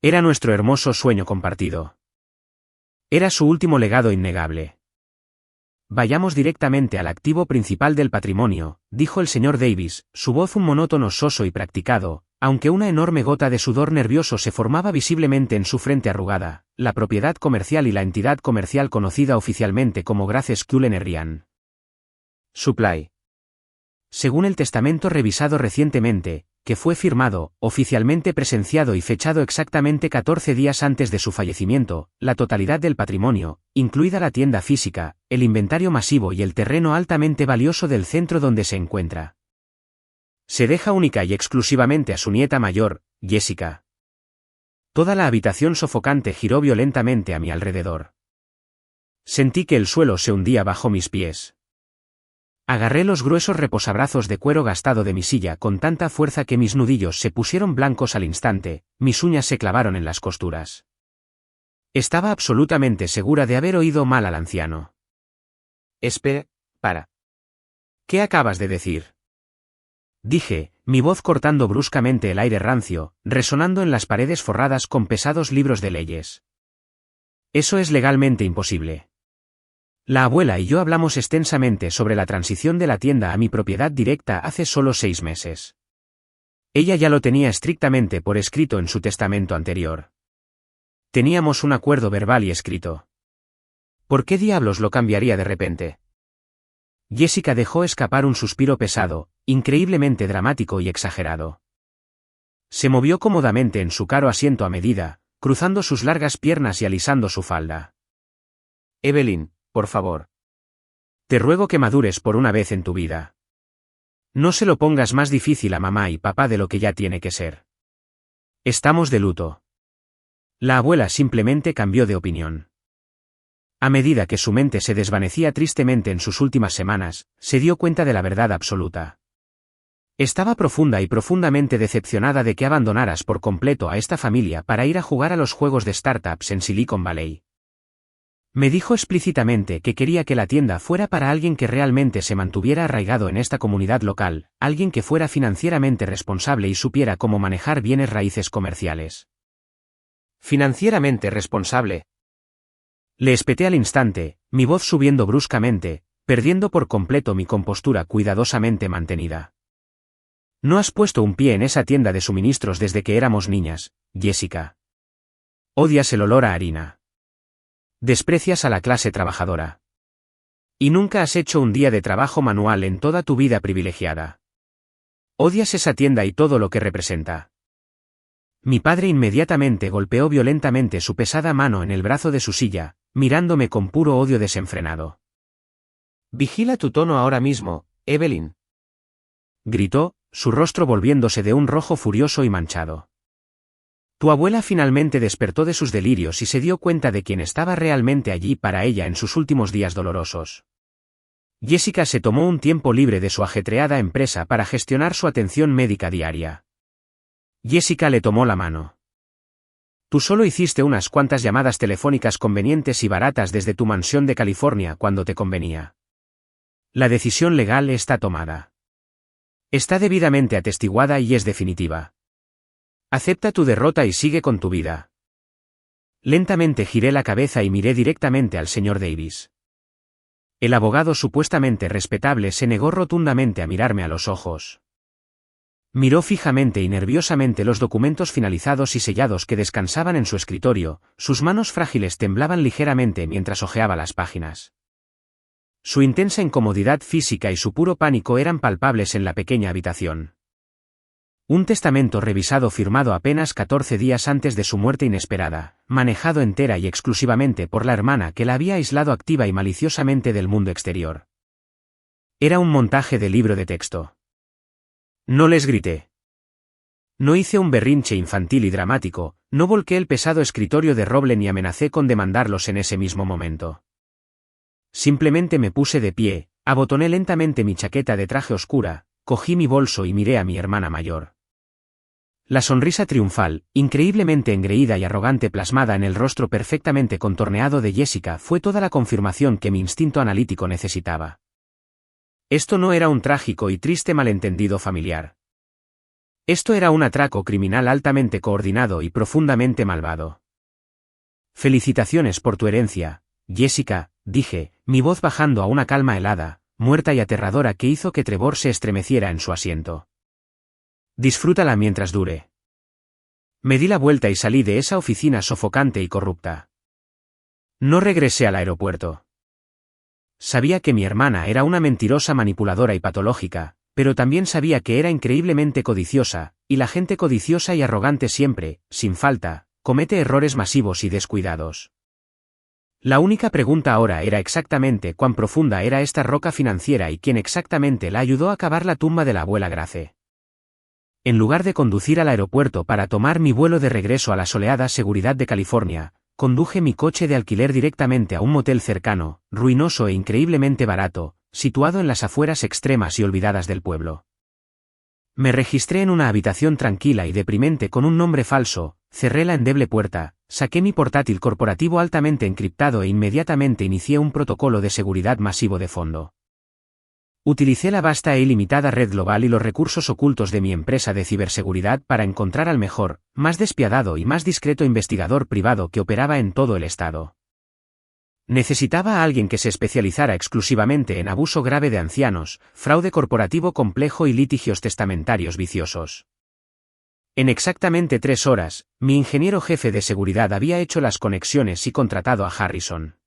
S1: Era nuestro hermoso sueño compartido. Era su último legado innegable. Vayamos directamente al activo principal del patrimonio, dijo el señor Davis, su voz un monótono soso y practicado, aunque una enorme gota de sudor nervioso se formaba visiblemente en su frente arrugada, la propiedad comercial y la entidad comercial conocida oficialmente como Grace's Culinary Supply. Según el testamento revisado recientemente, que fue firmado, oficialmente presenciado y fechado exactamente 14 días antes de su fallecimiento, la totalidad del patrimonio, incluida la tienda física, el inventario masivo y el terreno altamente valioso del centro donde se encuentra, se deja única y exclusivamente a su nieta mayor, Jessica. Toda la habitación sofocante giró violentamente a mi alrededor. Sentí que el suelo se hundía bajo mis pies. Agarré los gruesos reposabrazos de cuero gastado de mi silla con tanta fuerza que mis nudillos se pusieron blancos al instante, mis uñas se clavaron en las costuras. Estaba absolutamente segura de haber oído mal al anciano. Espera, para. ¿Qué acabas de decir? Dije, mi voz cortando bruscamente el aire rancio, resonando en las paredes forradas con pesados libros de leyes. Eso es legalmente imposible. La abuela y yo hablamos extensamente sobre la transición de la tienda a mi propiedad directa hace solo 6 meses. Ella ya lo tenía estrictamente por escrito en su testamento anterior. Teníamos un acuerdo verbal y escrito. ¿Por qué diablos lo cambiaría de repente? Jessica dejó escapar un suspiro pesado, increíblemente dramático y exagerado. Se movió cómodamente en su caro asiento a medida, cruzando sus largas piernas y alisando su falda.
S2: Evelyn, por favor.
S1: Te ruego que madures por una vez en tu vida. No se lo pongas más difícil a mamá y papá de lo que ya tiene que ser. Estamos de luto. La abuela simplemente cambió de opinión. A medida que su mente se desvanecía tristemente en sus últimas semanas, se dio cuenta de la verdad absoluta. Estaba profunda y profundamente decepcionada de que abandonaras por completo a esta familia para ir a jugar a los juegos de startups en Silicon Valley. Me dijo explícitamente que quería que la tienda fuera para alguien que realmente se mantuviera arraigado en esta comunidad local, alguien que fuera financieramente responsable y supiera cómo manejar bienes raíces comerciales.
S2: Financieramente responsable.
S1: Le espeté al instante, mi voz subiendo bruscamente, perdiendo por completo mi compostura cuidadosamente mantenida. No has puesto un pie en esa tienda de suministros desde que éramos niñas, Jessica. Odias el olor a harina. Desprecias a la clase trabajadora. Y nunca has hecho un día de trabajo manual en toda tu vida privilegiada. Odias esa tienda y todo lo que representa. Mi padre inmediatamente golpeó violentamente su pesada mano en el brazo de su silla, mirándome con puro odio desenfrenado.
S2: Vigila tu tono ahora mismo, Evelyn.
S1: Gritó, su rostro volviéndose de un rojo furioso y manchado. Tu abuela finalmente despertó de sus delirios y se dio cuenta de quién estaba realmente allí para ella en sus últimos días dolorosos. Jessica se tomó un tiempo libre de su ajetreada empresa para gestionar su atención médica diaria. Jessica le tomó la mano. Tú solo hiciste unas cuantas llamadas telefónicas convenientes y baratas desde tu mansión de California cuando te convenía. La decisión legal está tomada. Está debidamente atestiguada y es definitiva. Acepta tu derrota y sigue con tu vida. Lentamente giré la cabeza y miré directamente al señor Davis. El abogado supuestamente respetable se negó rotundamente a mirarme a los ojos. Miró fijamente y nerviosamente los documentos finalizados y sellados que descansaban en su escritorio, sus manos frágiles temblaban ligeramente mientras hojeaba las páginas. Su intensa incomodidad física y su puro pánico eran palpables en la pequeña habitación. Un testamento revisado firmado apenas 14 días antes de su muerte inesperada, manejado entera y exclusivamente por la hermana que la había aislado activa y maliciosamente del mundo exterior. Era un montaje de libro de texto. No les grité. No hice un berrinche infantil y dramático, no volqué el pesado escritorio de roble ni amenacé con demandarlos en ese mismo momento. Simplemente me puse de pie, abotoné lentamente mi chaqueta de traje oscura, cogí mi bolso y miré a mi hermana mayor. La sonrisa triunfal, increíblemente engreída y arrogante plasmada en el rostro perfectamente contorneado de Jessica fue toda la confirmación que mi instinto analítico necesitaba. Esto no era un trágico y triste malentendido familiar. Esto era un atraco criminal altamente coordinado y profundamente malvado. Felicitaciones por tu herencia, Jessica, dije, mi voz bajando a una calma helada, muerta y aterradora que hizo que Trevor se estremeciera en su asiento. Disfrútala mientras dure. Me di la vuelta y salí de esa oficina sofocante y corrupta. No regresé al aeropuerto. Sabía que mi hermana era una mentirosa manipuladora y patológica, pero también sabía que era increíblemente codiciosa, y la gente codiciosa y arrogante siempre, sin falta, comete errores masivos y descuidados. La única pregunta ahora era exactamente cuán profunda era esta roca financiera y quién exactamente la ayudó a cavar la tumba de la abuela Grace. En lugar de conducir al aeropuerto para tomar mi vuelo de regreso a la soleada seguridad de California, conduje mi coche de alquiler directamente a un motel cercano, ruinoso e increíblemente barato, situado en las afueras extremas y olvidadas del pueblo. Me registré en una habitación tranquila y deprimente con un nombre falso, cerré la endeble puerta, saqué mi portátil corporativo altamente encriptado e inmediatamente inicié un protocolo de seguridad masivo de fondo. Utilicé la vasta e ilimitada red global y los recursos ocultos de mi empresa de ciberseguridad para encontrar al mejor, más despiadado y más discreto investigador privado que operaba en todo el estado. Necesitaba a alguien que se especializara exclusivamente en abuso grave de ancianos, fraude corporativo complejo y litigios testamentarios viciosos. En exactamente 3 horas, mi ingeniero jefe de seguridad había hecho las conexiones y contratado a Harrison.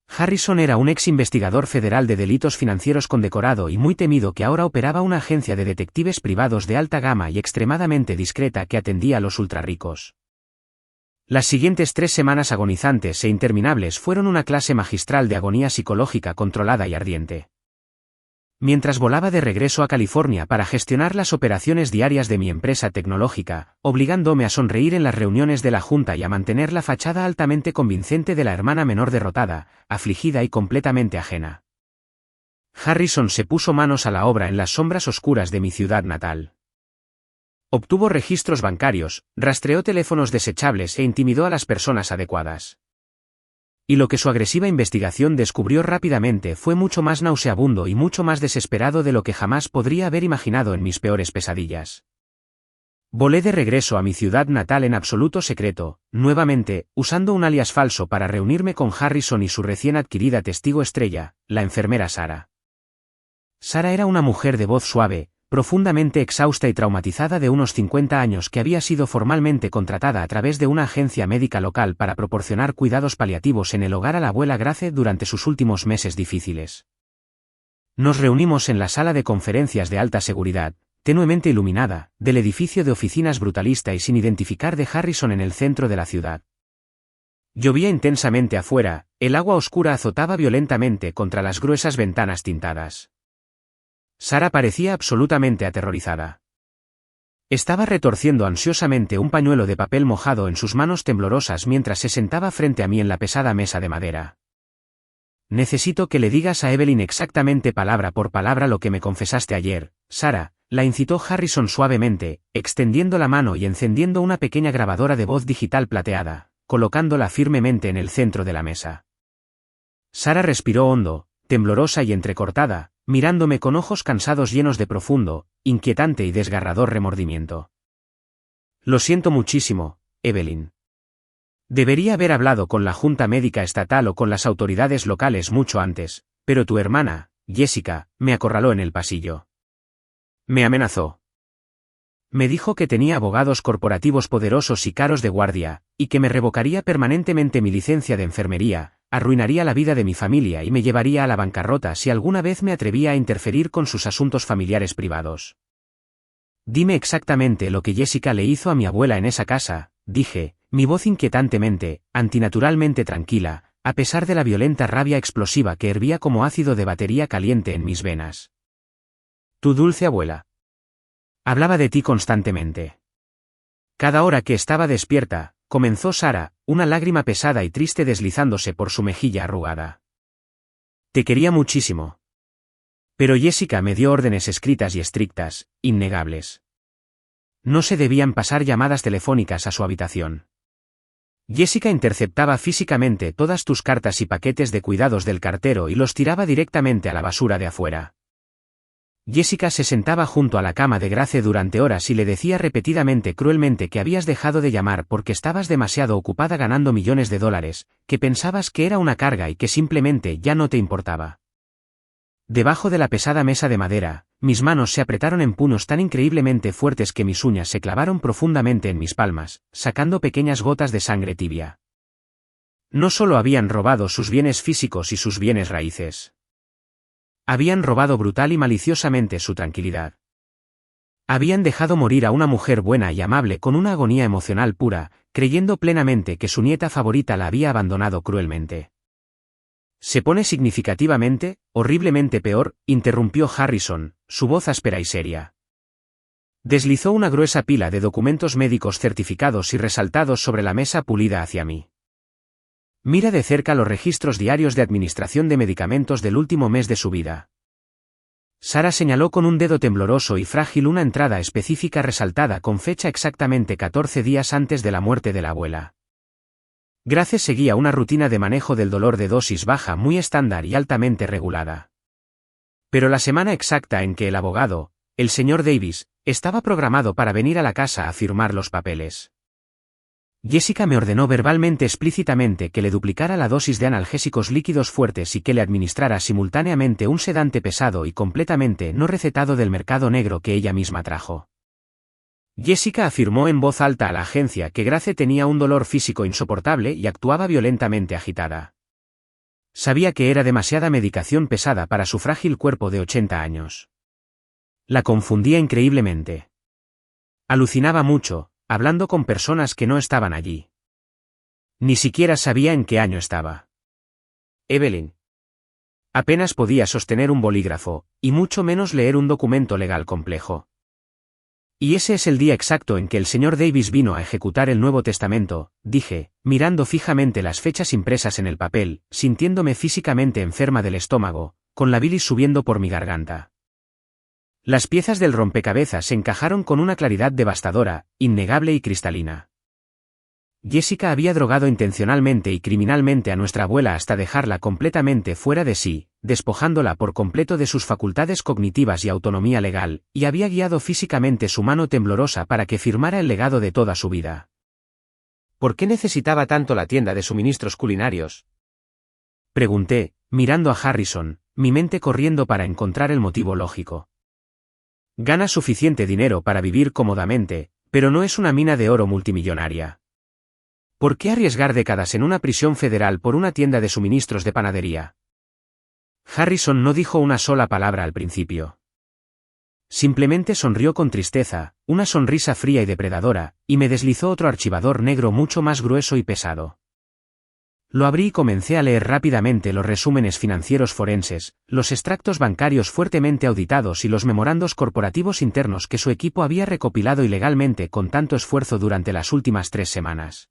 S1: Harrison era un ex investigador federal de delitos financieros condecorado y muy temido que ahora operaba una agencia de detectives privados de alta gama y extremadamente discreta que atendía a los ultrarricos. Las siguientes 3 semanas agonizantes e interminables fueron una clase magistral de agonía psicológica controlada y ardiente. Mientras volaba de regreso a California para gestionar las operaciones diarias de mi empresa tecnológica, obligándome a sonreír en las reuniones de la junta y a mantener la fachada altamente convincente de la hermana menor derrotada, afligida y completamente ajena, Harrison se puso manos a la obra en las sombras oscuras de mi ciudad natal. Obtuvo registros bancarios, rastreó teléfonos desechables e intimidó a las personas adecuadas. Y lo que su agresiva investigación descubrió rápidamente fue mucho más nauseabundo y mucho más desesperado de lo que jamás podría haber imaginado en mis peores pesadillas. Volé de regreso a mi ciudad natal en absoluto secreto, nuevamente, usando un alias falso para reunirme con Harrison y su recién adquirida testigo estrella, la enfermera Sarah. Sarah era una mujer de voz suave, profundamente exhausta y traumatizada de unos 50 años que había sido formalmente contratada a través de una agencia médica local para proporcionar cuidados paliativos en el hogar a la abuela Grace durante sus últimos meses difíciles. Nos reunimos en la sala de conferencias de alta seguridad, tenuemente iluminada, del edificio de oficinas brutalista y sin identificar de Harrison en el centro de la ciudad. Llovía intensamente afuera, el agua oscura azotaba violentamente contra las gruesas ventanas tintadas. Sarah parecía absolutamente aterrorizada. Estaba retorciendo ansiosamente un pañuelo de papel mojado en sus manos temblorosas mientras se sentaba frente a mí en la pesada mesa de madera. «Necesito que le digas a Evelyn exactamente palabra por palabra lo que me confesaste ayer, Sarah», la incitó Harrison suavemente, extendiendo la mano y encendiendo una pequeña grabadora de voz digital plateada, colocándola firmemente en el centro de la mesa. Sarah respiró hondo, temblorosa y entrecortada, mirándome con ojos cansados llenos de profundo, inquietante y desgarrador remordimiento. «Lo siento muchísimo, Evelyn. Debería haber hablado con la Junta Médica Estatal o con las autoridades locales mucho antes, pero tu hermana, Jessica, me acorraló en el pasillo. Me amenazó. Me dijo que tenía abogados corporativos poderosos y caros de guardia, y que me revocaría permanentemente mi licencia de enfermería, arruinaría la vida de mi familia y me llevaría a la bancarrota si alguna vez me atrevía a interferir con sus asuntos familiares privados. Dime exactamente lo que Jessica le hizo a mi abuela en esa casa, dije, mi voz inquietantemente, antinaturalmente tranquila, a pesar de la violenta rabia explosiva que hervía como ácido de batería caliente en mis venas. Tu dulce abuela. Hablaba de ti constantemente. Cada hora que estaba despierta, comenzó Sarah, una lágrima pesada y triste deslizándose por su mejilla arrugada. Te quería muchísimo. Pero Jessica me dio órdenes escritas y estrictas, innegables. No se debían pasar llamadas telefónicas a su habitación. Jessica interceptaba físicamente todas tus cartas y paquetes de cuidados del cartero y los tiraba directamente a la basura de afuera. Jessica se sentaba junto a la cama de Grace durante horas y le decía repetidamente cruelmente que habías dejado de llamar porque estabas demasiado ocupada ganando millones de dólares, que pensabas que era una carga y que simplemente ya no te importaba. Debajo de la pesada mesa de madera, mis manos se apretaron en puños tan increíblemente fuertes que mis uñas se clavaron profundamente en mis palmas, sacando pequeñas gotas de sangre tibia. No solo habían robado sus bienes físicos y sus bienes raíces. Habían robado brutal y maliciosamente su tranquilidad. Habían dejado morir a una mujer buena y amable con una agonía emocional pura, creyendo plenamente que su nieta favorita la había abandonado cruelmente. Se pone significativamente, horriblemente peor, interrumpió Harrison, su voz áspera y seria. Deslizó una gruesa pila de documentos médicos certificados y resaltados sobre la mesa pulida hacia mí. Mira de cerca los registros diarios de administración de medicamentos del último mes de su vida. Sarah señaló con un dedo tembloroso y frágil una entrada específica resaltada con fecha exactamente 14 días antes de la muerte de la abuela. Grace seguía una rutina de manejo del dolor de dosis baja muy estándar y altamente regulada. Pero la semana exacta en que el abogado, el señor Davis, estaba programado para venir a la casa a firmar los papeles. Jessica me ordenó verbalmente explícitamente que le duplicara la dosis de analgésicos líquidos fuertes y que le administrara simultáneamente un sedante pesado y completamente no recetado del mercado negro que ella misma trajo. Jessica afirmó en voz alta a la agencia que Grace tenía un dolor físico insoportable y actuaba violentamente agitada. Sabía que era demasiada medicación pesada para su frágil cuerpo de 80 años. La confundía increíblemente. Alucinaba mucho, hablando con personas que no estaban allí. Ni siquiera sabía en qué año estaba.
S2: Evelyn.
S1: Apenas podía sostener un bolígrafo, y mucho menos leer un documento legal complejo. Y ese es el día exacto en que el señor Davis vino a ejecutar el Nuevo Testamento, dije, mirando fijamente las fechas impresas en el papel, sintiéndome físicamente enferma del estómago, con la bilis subiendo por mi garganta. Las piezas del rompecabezas se encajaron con una claridad devastadora, innegable y cristalina. Jessica había drogado intencionalmente y criminalmente a nuestra abuela hasta dejarla completamente fuera de sí, despojándola por completo de sus facultades cognitivas y autonomía legal, y había guiado físicamente su mano temblorosa para que firmara el legado de toda su vida.
S2: ¿Por qué necesitaba tanto la tienda de suministros culinarios?
S1: Pregunté, mirando a Harrison, mi mente corriendo para encontrar el motivo lógico. Gana suficiente dinero para vivir cómodamente, pero no es una mina de oro multimillonaria. ¿Por qué arriesgar décadas en una prisión federal por una tienda de suministros de panadería? Harrison no dijo una sola palabra al principio. Simplemente sonrió con tristeza, una sonrisa fría y depredadora, y me deslizó otro archivador negro mucho más grueso y pesado. Lo abrí y comencé a leer rápidamente los resúmenes financieros forenses, los extractos bancarios fuertemente auditados y los memorandos corporativos internos que su equipo había recopilado ilegalmente con tanto esfuerzo durante las últimas 3 semanas.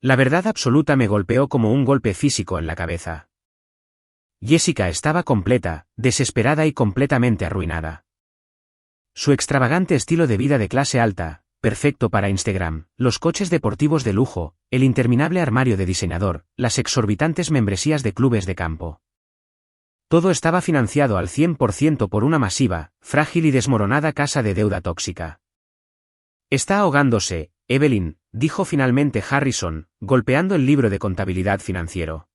S1: La verdad absoluta me golpeó como un golpe físico en la cabeza. Jessica estaba completa, desesperada y completamente arruinada. Su extravagante estilo de vida de clase alta, perfecto para Instagram, los coches deportivos de lujo, el interminable armario de diseñador, las exorbitantes membresías de clubes de campo. Todo estaba financiado al 100% por una masiva, frágil y desmoronada casa de deuda tóxica. Está ahogándose, Evelyn, dijo finalmente Harrison, golpeando el libro de contabilidad financiero.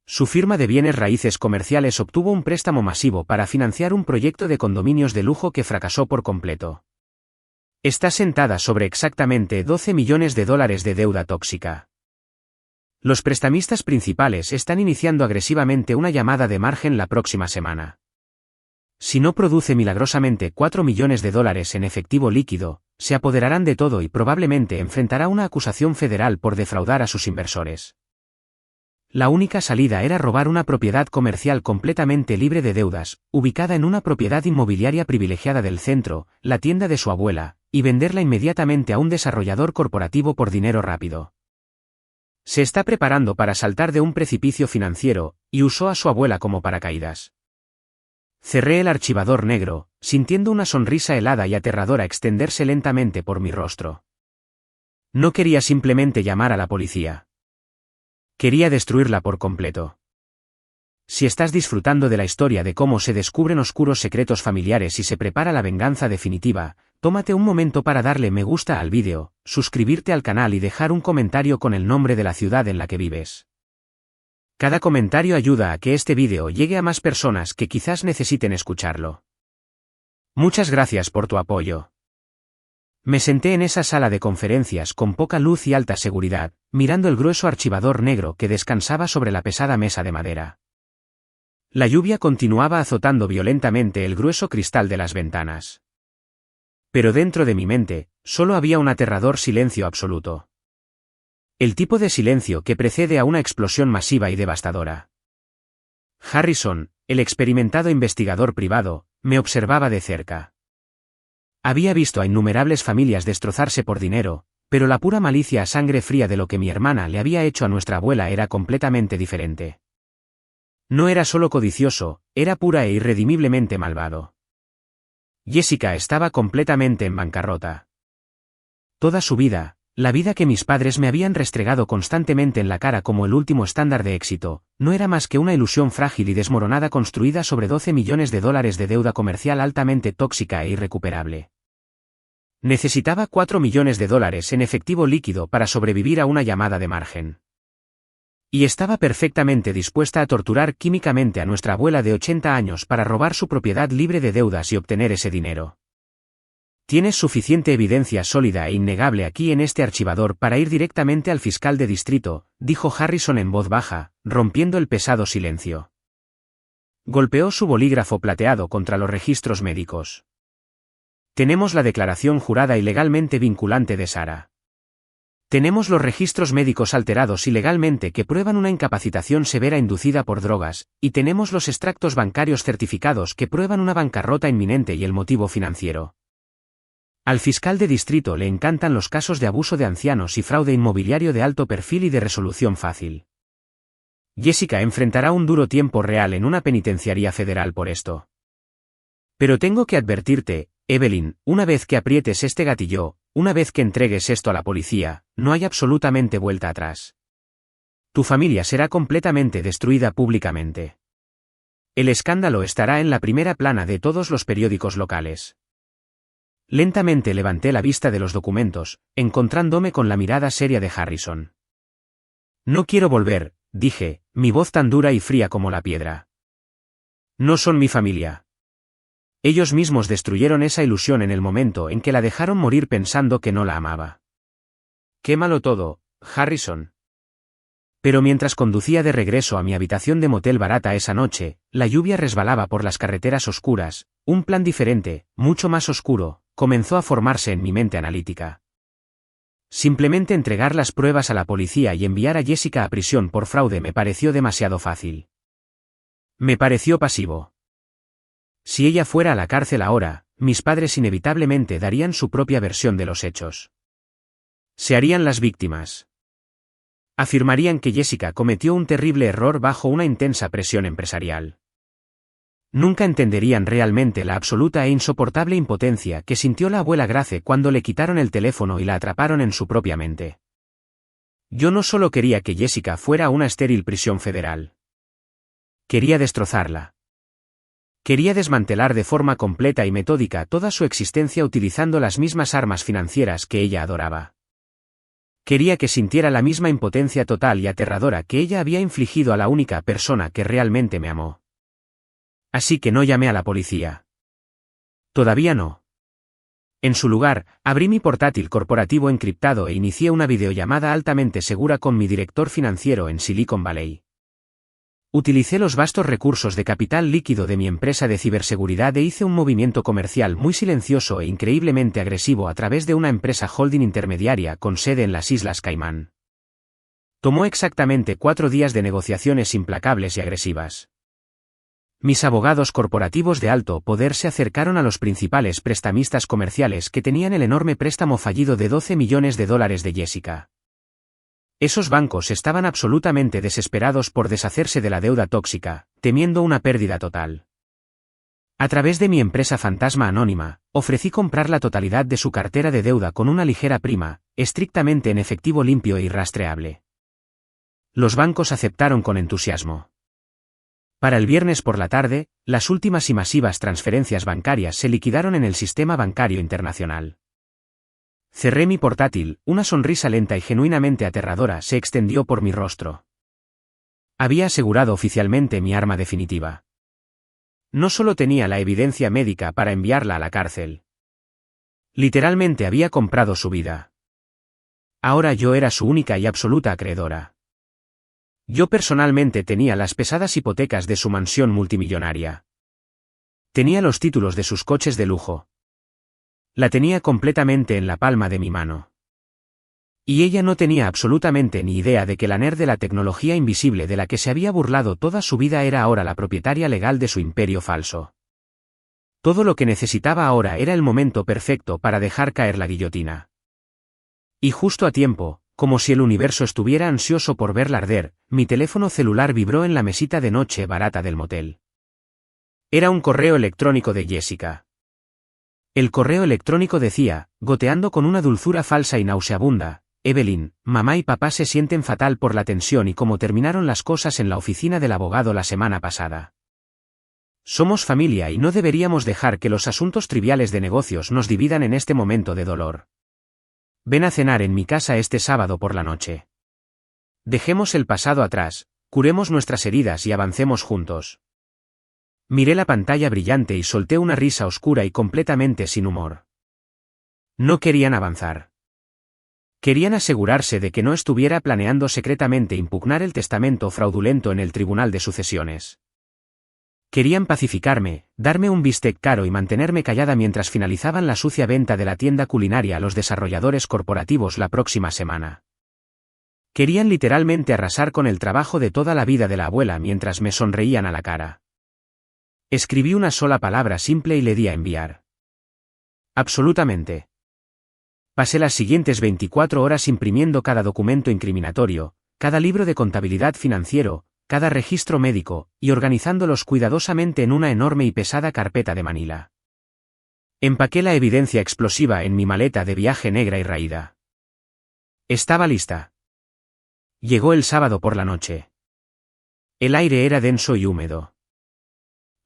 S1: Su firma de bienes raíces comerciales obtuvo un préstamo masivo para financiar un proyecto de condominios de lujo que fracasó por completo. Está sentada sobre exactamente $12 millones de deuda tóxica. Los prestamistas principales están iniciando agresivamente una llamada de margen la próxima semana. Si no produce milagrosamente $4 millones en efectivo líquido, se apoderarán de todo y probablemente enfrentará una acusación federal por defraudar a sus inversores. La única salida era robar una propiedad comercial completamente libre de deudas, ubicada en una propiedad inmobiliaria privilegiada del centro, la tienda de su abuela, y venderla inmediatamente a un desarrollador corporativo por dinero rápido. Se está preparando para saltar de un precipicio financiero, y usó a su abuela como paracaídas. Cerré el archivador negro, sintiendo una sonrisa helada y aterradora extenderse lentamente por mi rostro. No quería simplemente llamar a la policía. Quería destruirla por completo. Si estás disfrutando de la historia de cómo se descubren oscuros secretos familiares y se prepara la venganza definitiva, tómate un momento para darle me gusta al vídeo, suscribirte al canal y dejar un comentario con el nombre de la ciudad en la que vives. Cada comentario ayuda a que este vídeo llegue a más personas que quizás necesiten escucharlo. Muchas gracias por tu apoyo. Me senté en esa sala de conferencias con poca luz y alta seguridad, mirando el grueso archivador negro que descansaba sobre la pesada mesa de madera. La lluvia continuaba azotando violentamente el grueso cristal de las ventanas. Pero dentro de mi mente, solo había un aterrador silencio absoluto. El tipo de silencio que precede a una explosión masiva y devastadora. Harrison, el experimentado investigador privado, me observaba de cerca. Había visto a innumerables familias destrozarse por dinero, pero la pura malicia a sangre fría de lo que mi hermana le había hecho a nuestra abuela era completamente diferente. No era solo codicioso, era pura e irredimiblemente malvado. Jessica estaba completamente en bancarrota. Toda su vida, la vida que mis padres me habían restregado constantemente en la cara como el último estándar de éxito, no era más que una ilusión frágil y desmoronada construida sobre $12 millones de deuda comercial altamente tóxica e irrecuperable. Necesitaba $4 millones en efectivo líquido para sobrevivir a una llamada de margen. Y estaba perfectamente dispuesta a torturar químicamente a nuestra abuela de 80 años para robar su propiedad libre de deudas y obtener ese dinero. Tienes suficiente evidencia sólida e innegable aquí en este archivador para ir directamente al fiscal de distrito, dijo Harrison en voz baja, rompiendo el pesado silencio. Golpeó su bolígrafo plateado contra los registros médicos. Tenemos la declaración jurada y legalmente vinculante de Sara. Tenemos los registros médicos alterados ilegalmente que prueban una incapacitación severa inducida por drogas, y tenemos los extractos bancarios certificados que prueban una bancarrota inminente y el motivo financiero. Al fiscal de distrito le encantan los casos de abuso de ancianos y fraude inmobiliario de alto perfil y de resolución fácil. Jessica enfrentará un duro tiempo real en una penitenciaría federal por esto. Pero tengo que advertirte, Evelyn, una vez que aprietes este gatillo, una vez que entregues esto a la policía, no hay absolutamente vuelta atrás. Tu familia será completamente destruida públicamente. El escándalo estará en la primera plana de todos los periódicos locales. Lentamente levanté la vista de los documentos, encontrándome con la mirada seria de Harrison. No quiero volver, dije, mi voz tan dura y fría como la piedra. No son mi familia. Ellos mismos destruyeron esa ilusión en el momento en que la dejaron morir pensando que no la amaba. Quémalo todo, Harrison. Pero mientras conducía de regreso a mi habitación de motel barata esa noche, la lluvia resbalaba por las carreteras oscuras, un plan diferente, mucho más oscuro, comenzó a formarse en mi mente analítica. Simplemente entregar las pruebas a la policía y enviar a Jessica a prisión por fraude me pareció demasiado fácil. Me pareció pasivo. Si ella fuera a la cárcel ahora, mis padres inevitablemente darían su propia versión de los hechos. Se harían las víctimas. Afirmarían que Jessica cometió un terrible error bajo una intensa presión empresarial. Nunca entenderían realmente la absoluta e insoportable impotencia que sintió la abuela Grace cuando le quitaron el teléfono y la atraparon en su propia mente. Yo no solo quería que Jessica fuera a una estéril prisión federal. Quería destrozarla. Quería desmantelar de forma completa y metódica toda su existencia utilizando las mismas armas financieras que ella adoraba. Quería que sintiera la misma impotencia total y aterradora que ella había infligido a la única persona que realmente me amó. Así que no llamé a la policía. Todavía no. En su lugar, abrí mi portátil corporativo encriptado e inicié una videollamada altamente segura con mi director financiero en Silicon Valley. Utilicé los vastos recursos de capital líquido de mi empresa de ciberseguridad e hice un movimiento comercial muy silencioso e increíblemente agresivo a través de una empresa holding intermediaria con sede en las Islas Caimán. Tomó exactamente 4 días de negociaciones implacables y agresivas. Mis abogados corporativos de alto poder se acercaron a los principales prestamistas comerciales que tenían el enorme préstamo fallido de $12 millones de Jessica. Esos bancos estaban absolutamente desesperados por deshacerse de la deuda tóxica, temiendo una pérdida total. A través de mi empresa fantasma anónima, ofrecí comprar la totalidad de su cartera de deuda con una ligera prima, estrictamente en efectivo limpio e irrastreable. Los bancos aceptaron con entusiasmo. Para el viernes por la tarde, las últimas y masivas transferencias bancarias se liquidaron en el sistema bancario internacional. Cerré mi portátil, una sonrisa lenta y genuinamente aterradora se extendió por mi rostro. Había asegurado oficialmente mi arma definitiva. No solo tenía la evidencia médica para enviarla a la cárcel. Literalmente había comprado su vida. Ahora yo era su única y absoluta acreedora. Yo personalmente tenía las pesadas hipotecas de su mansión multimillonaria. Tenía los títulos de sus coches de lujo. La tenía completamente en la palma de mi mano. Y ella no tenía absolutamente ni idea de que la nerd de la tecnología invisible de la que se había burlado toda su vida era ahora la propietaria legal de su imperio falso. Todo lo que necesitaba ahora era el momento perfecto para dejar caer la guillotina. Y justo a tiempo, como si el universo estuviera ansioso por verla arder, mi teléfono celular vibró en la mesita de noche barata del motel. Era un correo electrónico de Jessica. El correo electrónico decía, goteando con una dulzura falsa y nauseabunda: Evelyn, mamá y papá se sienten fatal por la tensión y cómo terminaron las cosas en la oficina del abogado la semana pasada. Somos familia y no deberíamos dejar que los asuntos triviales de negocios nos dividan en este momento de dolor. Ven a cenar en mi casa este sábado por la noche. Dejemos el pasado atrás, curemos nuestras heridas y avancemos juntos. Miré la pantalla brillante y solté una risa oscura y completamente sin humor. No querían avanzar. Querían asegurarse de que no estuviera planeando secretamente impugnar el testamento fraudulento en el Tribunal de Sucesiones. Querían pacificarme, darme un bistec caro y mantenerme callada mientras finalizaban la sucia venta de la tienda culinaria a los desarrolladores corporativos la próxima semana. Querían literalmente arrasar con el trabajo de toda la vida de la abuela mientras me sonreían a la cara. Escribí una sola palabra simple y le di a enviar. Absolutamente. Pasé las siguientes 24 horas imprimiendo cada documento incriminatorio, cada libro de contabilidad financiero, cada registro médico, y organizándolos cuidadosamente en una enorme y pesada carpeta de Manila. Empaqué la evidencia explosiva en mi maleta de viaje negra y raída. Estaba lista. Llegó el sábado por la noche. El aire era denso y húmedo.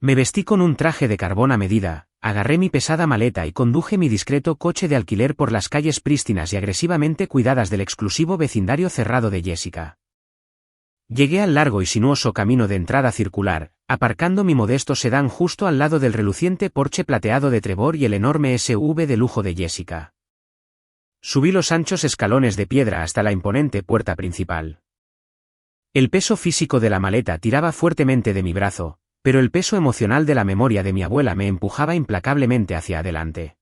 S1: Me vestí con un traje de carbón a medida, agarré mi pesada maleta y conduje mi discreto coche de alquiler por las calles prístinas y agresivamente cuidadas del exclusivo vecindario cerrado de Jessica. Llegué al largo y sinuoso camino de entrada circular, aparcando mi modesto sedán justo al lado del reluciente porche plateado de Trevor y el enorme SUV de lujo de Jessica. Subí los anchos escalones de piedra hasta la imponente puerta principal. El peso físico de la maleta tiraba fuertemente de mi brazo, pero el peso emocional de la memoria de mi abuela me empujaba implacablemente hacia adelante.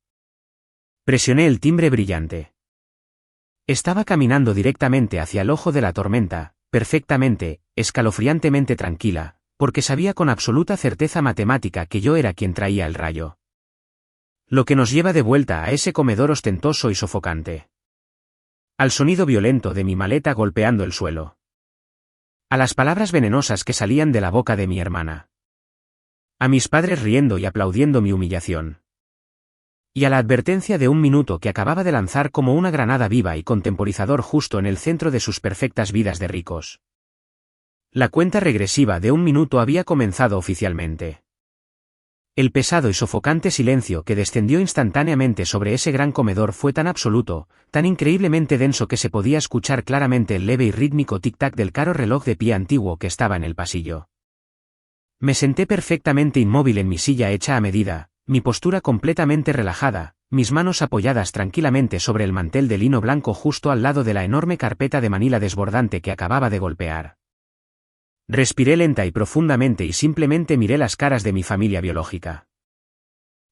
S1: Presioné el timbre brillante. Estaba caminando directamente hacia el ojo de la tormenta, perfectamente, escalofriantemente tranquila, porque sabía con absoluta certeza matemática que yo era quien traía el rayo. Lo que nos lleva de vuelta a ese comedor ostentoso y sofocante. Al sonido violento de mi maleta golpeando el suelo. A las palabras venenosas que salían de la boca de mi hermana. A mis padres riendo y aplaudiendo mi humillación. Y a la advertencia de un minuto que acababa de lanzar como una granada viva y contemporizador justo en el centro de sus perfectas vidas de ricos. La cuenta regresiva de un minuto había comenzado oficialmente. El pesado y sofocante silencio que descendió instantáneamente sobre ese gran comedor fue tan absoluto, tan increíblemente denso que se podía escuchar claramente el leve y rítmico tic-tac del caro reloj de pie antiguo que estaba en el pasillo. Me senté perfectamente inmóvil en mi silla hecha a medida, mi postura completamente relajada, mis manos apoyadas tranquilamente sobre el mantel de lino blanco justo al lado de la enorme carpeta de Manila desbordante que acababa de golpear. Respiré lenta y profundamente y simplemente miré las caras de mi familia biológica.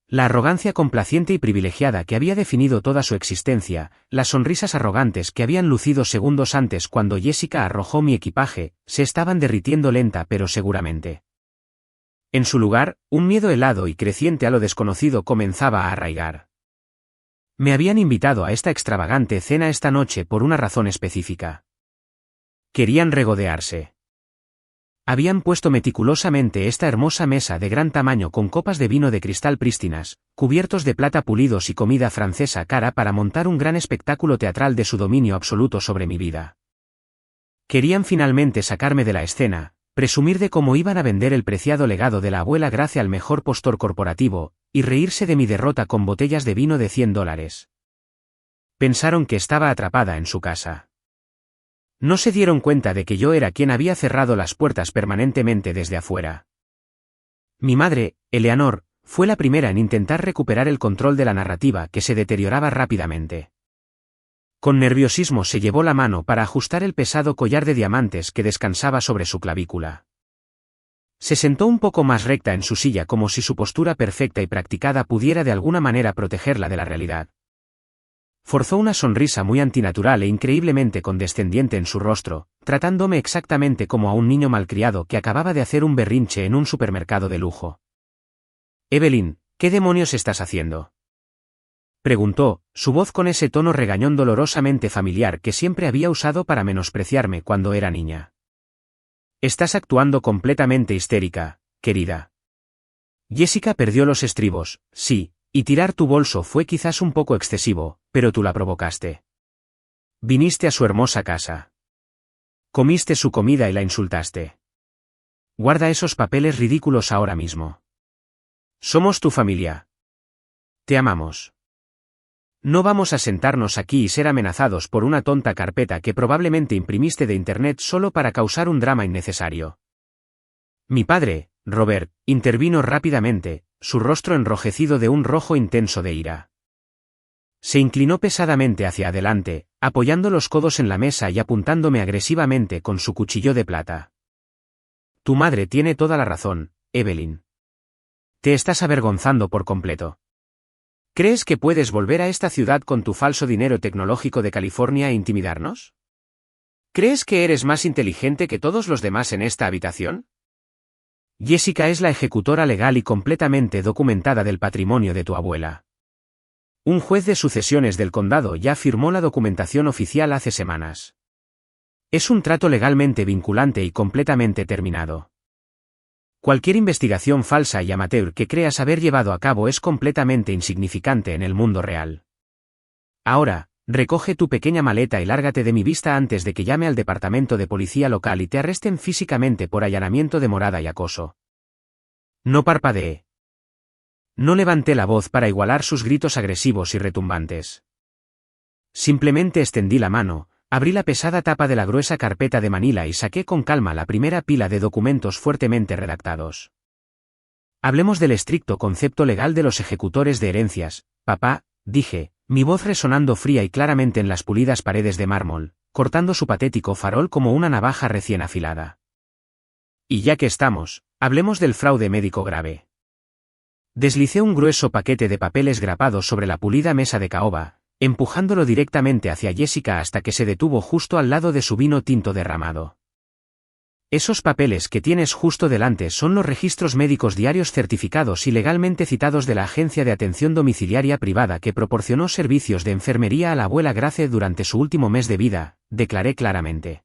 S1: La arrogancia complaciente y privilegiada que había definido toda su existencia, las sonrisas arrogantes que habían lucido segundos antes cuando Jessica arrojó mi equipaje, se estaban derritiendo lenta pero seguramente. En su lugar, un miedo helado y creciente a lo desconocido comenzaba a arraigar. Me habían invitado a esta extravagante cena esta noche por una razón específica. Querían regodearse. Habían puesto meticulosamente esta hermosa mesa de gran tamaño con copas de vino de cristal prístinas, cubiertos de plata pulidos y comida francesa cara para montar un gran espectáculo teatral de su dominio absoluto sobre mi vida. Querían finalmente sacarme de la escena, presumir de cómo iban a vender el preciado legado de la abuela gracia al mejor postor corporativo, y reírse de mi derrota con botellas de vino de $100. Pensaron que estaba atrapada en su casa. No se dieron cuenta de que yo era quien había cerrado las puertas permanentemente desde afuera. Mi madre, Eleanor, fue la primera en intentar recuperar el control de la narrativa que se deterioraba rápidamente. Con nerviosismo se llevó la mano para ajustar el pesado collar de diamantes que descansaba sobre su clavícula. Se sentó un poco más recta en su silla como si su postura perfecta y practicada pudiera de alguna manera protegerla de la realidad. Forzó una sonrisa muy antinatural e increíblemente condescendiente en su rostro, tratándome exactamente como a un niño malcriado que acababa de hacer un berrinche en un supermercado de lujo. «Evelyn, ¿qué demonios estás haciendo?», preguntó, su voz con ese tono regañón dolorosamente familiar que siempre había usado para menospreciarme cuando era niña. «Estás actuando completamente histérica, querida». Jessica perdió los estribos, sí, y tirar tu bolso fue quizás un poco excesivo, pero tú la provocaste. Viniste a su hermosa casa. Comiste su comida y la insultaste. Guarda esos papeles ridículos ahora mismo. Somos tu familia. Te amamos. No vamos a sentarnos aquí y ser amenazados por una tonta carpeta que probablemente imprimiste de internet solo para causar un drama innecesario. Mi padre, Robert, intervino rápidamente, su rostro enrojecido de un rojo intenso de ira. Se inclinó pesadamente hacia adelante, apoyando los codos en la mesa y apuntándome agresivamente con su cuchillo de plata. Tu madre tiene toda la razón, Evelyn. Te estás avergonzando por completo. ¿Crees que puedes volver a esta ciudad con tu falso dinero tecnológico de California e intimidarnos? ¿Crees que eres más inteligente que todos los demás en esta habitación? Jessica es la ejecutora legal y completamente documentada del patrimonio de tu abuela. Un juez de sucesiones del condado ya firmó la documentación oficial hace semanas. Es un trato legalmente vinculante y completamente terminado. Cualquier investigación falsa y amateur que creas haber llevado a cabo es completamente insignificante en el mundo real. Ahora, recoge tu pequeña maleta y lárgate de mi vista antes de que llame al departamento de policía local y te arresten físicamente por allanamiento de morada y acoso. No parpadee. No levanté la voz para igualar sus gritos agresivos y retumbantes. Simplemente extendí la mano, abrí la pesada tapa de la gruesa carpeta de Manila y saqué con calma la primera pila de documentos fuertemente redactados. Hablemos del estricto concepto legal de los ejecutores de herencias, papá, dije, mi voz resonando fría y claramente en las pulidas paredes de mármol, cortando su patético farol como una navaja recién afilada. Y ya que estamos, hablemos del fraude médico grave. Deslicé un grueso paquete de papeles grapados sobre la pulida mesa de caoba, empujándolo directamente hacia Jessica hasta que se detuvo justo al lado de su vino tinto derramado. Esos papeles que tienes justo delante son los registros médicos diarios certificados y legalmente citados de la Agencia de Atención Domiciliaria Privada que proporcionó servicios de enfermería a la abuela Grace durante su último mes de vida, declaré claramente.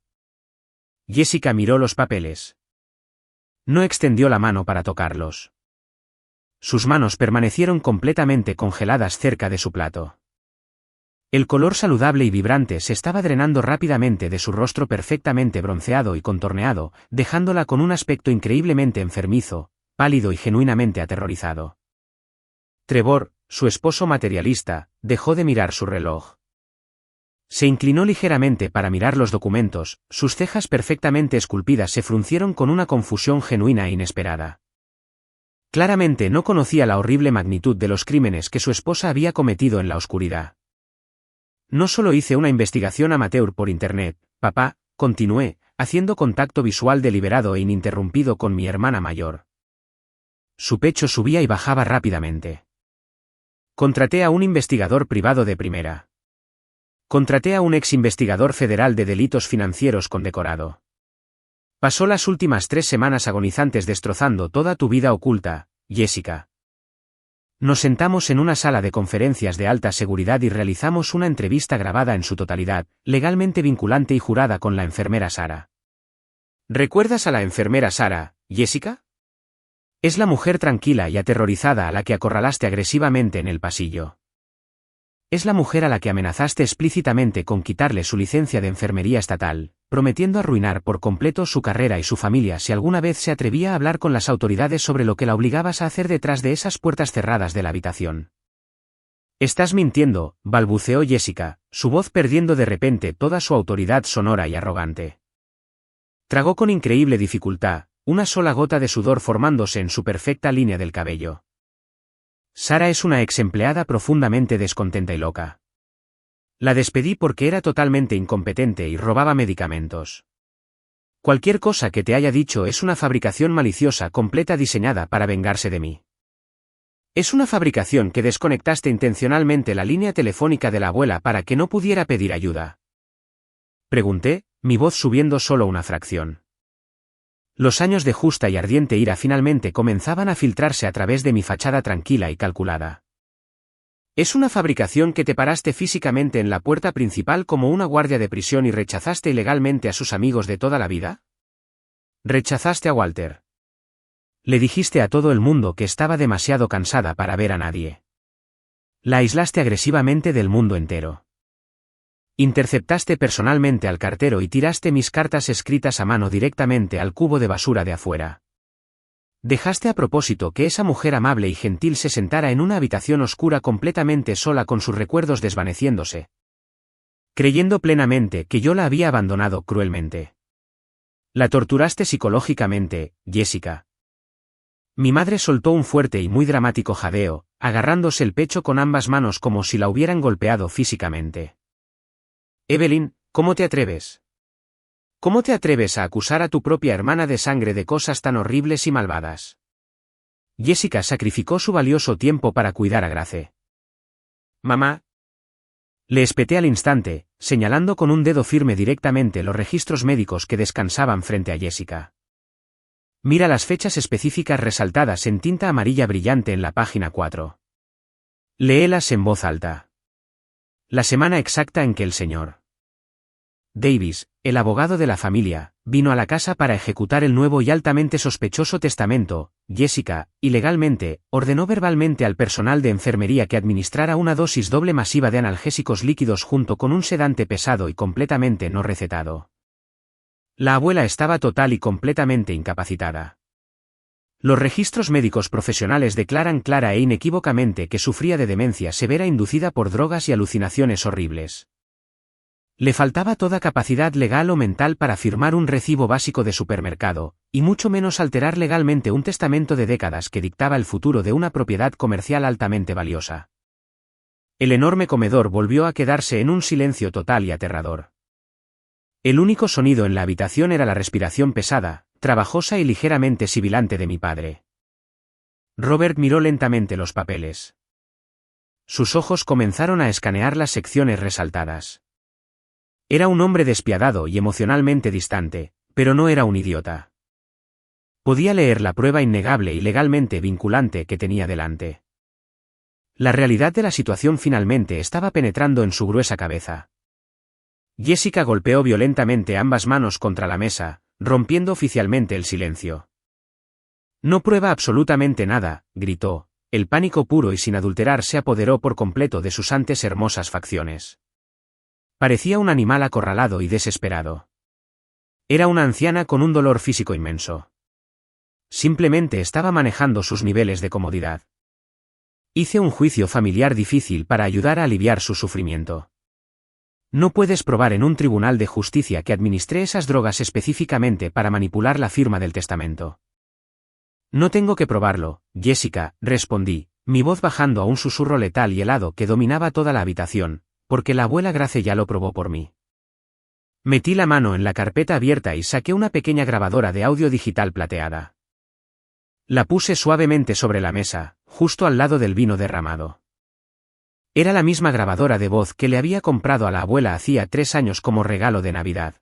S1: Jessica miró los papeles. No extendió la mano para tocarlos. Sus manos permanecieron completamente congeladas cerca de su plato. El color saludable y vibrante se estaba drenando rápidamente de su rostro perfectamente bronceado y contorneado, dejándola con un aspecto increíblemente enfermizo, pálido y genuinamente aterrorizado. Trevor, su esposo materialista, dejó de mirar su reloj. Se inclinó ligeramente para mirar los documentos, sus cejas perfectamente esculpidas se fruncieron con una confusión genuina e inesperada. Claramente no conocía la horrible magnitud de los crímenes que su esposa había cometido en la oscuridad. No solo hice una investigación amateur por internet, papá, continué, haciendo contacto visual deliberado e ininterrumpido con mi hermana mayor. Su pecho subía y bajaba rápidamente. Contraté a un investigador privado de primera. Contraté a un ex investigador federal de delitos financieros condecorado. Pasó las últimas 3 semanas agonizantes destrozando toda tu vida oculta, Jessica. Nos sentamos en una sala de conferencias de alta seguridad y realizamos una entrevista grabada en su totalidad, legalmente vinculante y jurada con la enfermera Sarah. ¿Recuerdas a la enfermera Sarah, Jessica? Es la mujer tranquila y aterrorizada a la que acorralaste agresivamente en el pasillo. Es la mujer a la que amenazaste explícitamente con quitarle su licencia de enfermería estatal, prometiendo arruinar por completo su carrera y su familia si alguna vez se atrevía a hablar con las autoridades sobre lo que la obligabas a hacer detrás de esas puertas cerradas de la habitación. Estás mintiendo, balbuceó Jessica, su voz perdiendo de repente toda su autoridad sonora y arrogante. Tragó con increíble dificultad, una sola gota de sudor formándose en su perfecta línea del cabello. Sarah es una ex empleada profundamente descontenta y loca. La despedí porque era totalmente incompetente y robaba medicamentos. Cualquier cosa que te haya dicho es una fabricación maliciosa completa diseñada para vengarse de mí. Es una fabricación que desconectaste intencionalmente la línea telefónica de la abuela para que no pudiera pedir ayuda. Pregunté, mi voz subiendo solo una fracción. Los años de justa y ardiente ira finalmente comenzaban a filtrarse a través de mi fachada tranquila y calculada. ¿Es una fabricación que te paraste físicamente en la puerta principal como una guardia de prisión y rechazaste ilegalmente a sus amigos de toda la vida? Rechazaste a Walter. Le dijiste a todo el mundo que estaba demasiado cansada para ver a nadie. La aislaste agresivamente del mundo entero. Interceptaste personalmente al cartero y tiraste mis cartas escritas a mano directamente al cubo de basura de afuera. Dejaste a propósito que esa mujer amable y gentil se sentara en una habitación oscura completamente sola con sus recuerdos desvaneciéndose, creyendo plenamente que yo la había abandonado cruelmente. La torturaste psicológicamente, Jessica. Mi madre soltó un fuerte y muy dramático jadeo, agarrándose el pecho con ambas manos como si la hubieran golpeado físicamente. Evelyn, ¿cómo te atreves? ¿Cómo te atreves a acusar a tu propia hermana de sangre de cosas tan horribles y malvadas? Jessica sacrificó su valioso tiempo para cuidar a Grace.
S2: Mamá.
S1: Le espeté al instante, señalando con un dedo firme directamente los registros médicos que descansaban frente a Jessica. Mira las fechas específicas resaltadas en tinta amarilla brillante en la página 4. Léelas en voz alta. La semana exacta en que el Sr. Davis, el abogado de la familia, vino a la casa para ejecutar el nuevo y altamente sospechoso testamento. Jessica, ilegalmente, ordenó verbalmente al personal de enfermería que administrara una dosis doble masiva de analgésicos líquidos junto con un sedante pesado y completamente no recetado. La abuela estaba total y completamente incapacitada. Los registros médicos profesionales declaran clara e inequívocamente que sufría de demencia severa inducida por drogas y alucinaciones horribles. Le faltaba toda capacidad legal o mental para firmar un recibo básico de supermercado, y mucho menos alterar legalmente un testamento de décadas que dictaba el futuro de una propiedad comercial altamente valiosa. El enorme comedor volvió a quedarse en un silencio total y aterrador. El único sonido en la habitación era la respiración pesada, trabajosa y ligeramente sibilante de mi padre. Robert miró lentamente los papeles. Sus ojos comenzaron a escanear las secciones resaltadas. Era un hombre despiadado y emocionalmente distante, pero no era un idiota. Podía leer la prueba innegable y legalmente vinculante que tenía delante. La realidad de la situación finalmente estaba penetrando en su gruesa cabeza. Jessica golpeó violentamente ambas manos contra la mesa, rompiendo oficialmente el silencio. No prueba absolutamente nada, gritó. El pánico puro y sin adulterar se apoderó por completo de sus antes hermosas facciones. Parecía un animal acorralado y desesperado. Era una anciana con un dolor físico inmenso. Simplemente estaba manejando sus niveles de comodidad. Hice un juicio familiar difícil para ayudar a aliviar su sufrimiento. No puedes probar en un tribunal de justicia que administré esas drogas específicamente para manipular la firma del testamento. No tengo que probarlo, Jessica, respondí, mi voz bajando a un susurro letal y helado que dominaba toda la habitación, porque la abuela Grace ya lo probó por mí. Metí la mano en la carpeta abierta y saqué una pequeña grabadora de audio digital plateada. La puse suavemente sobre la mesa, justo al lado del vino derramado. Era la misma grabadora de voz que le había comprado a la abuela hacía 3 años como regalo de Navidad.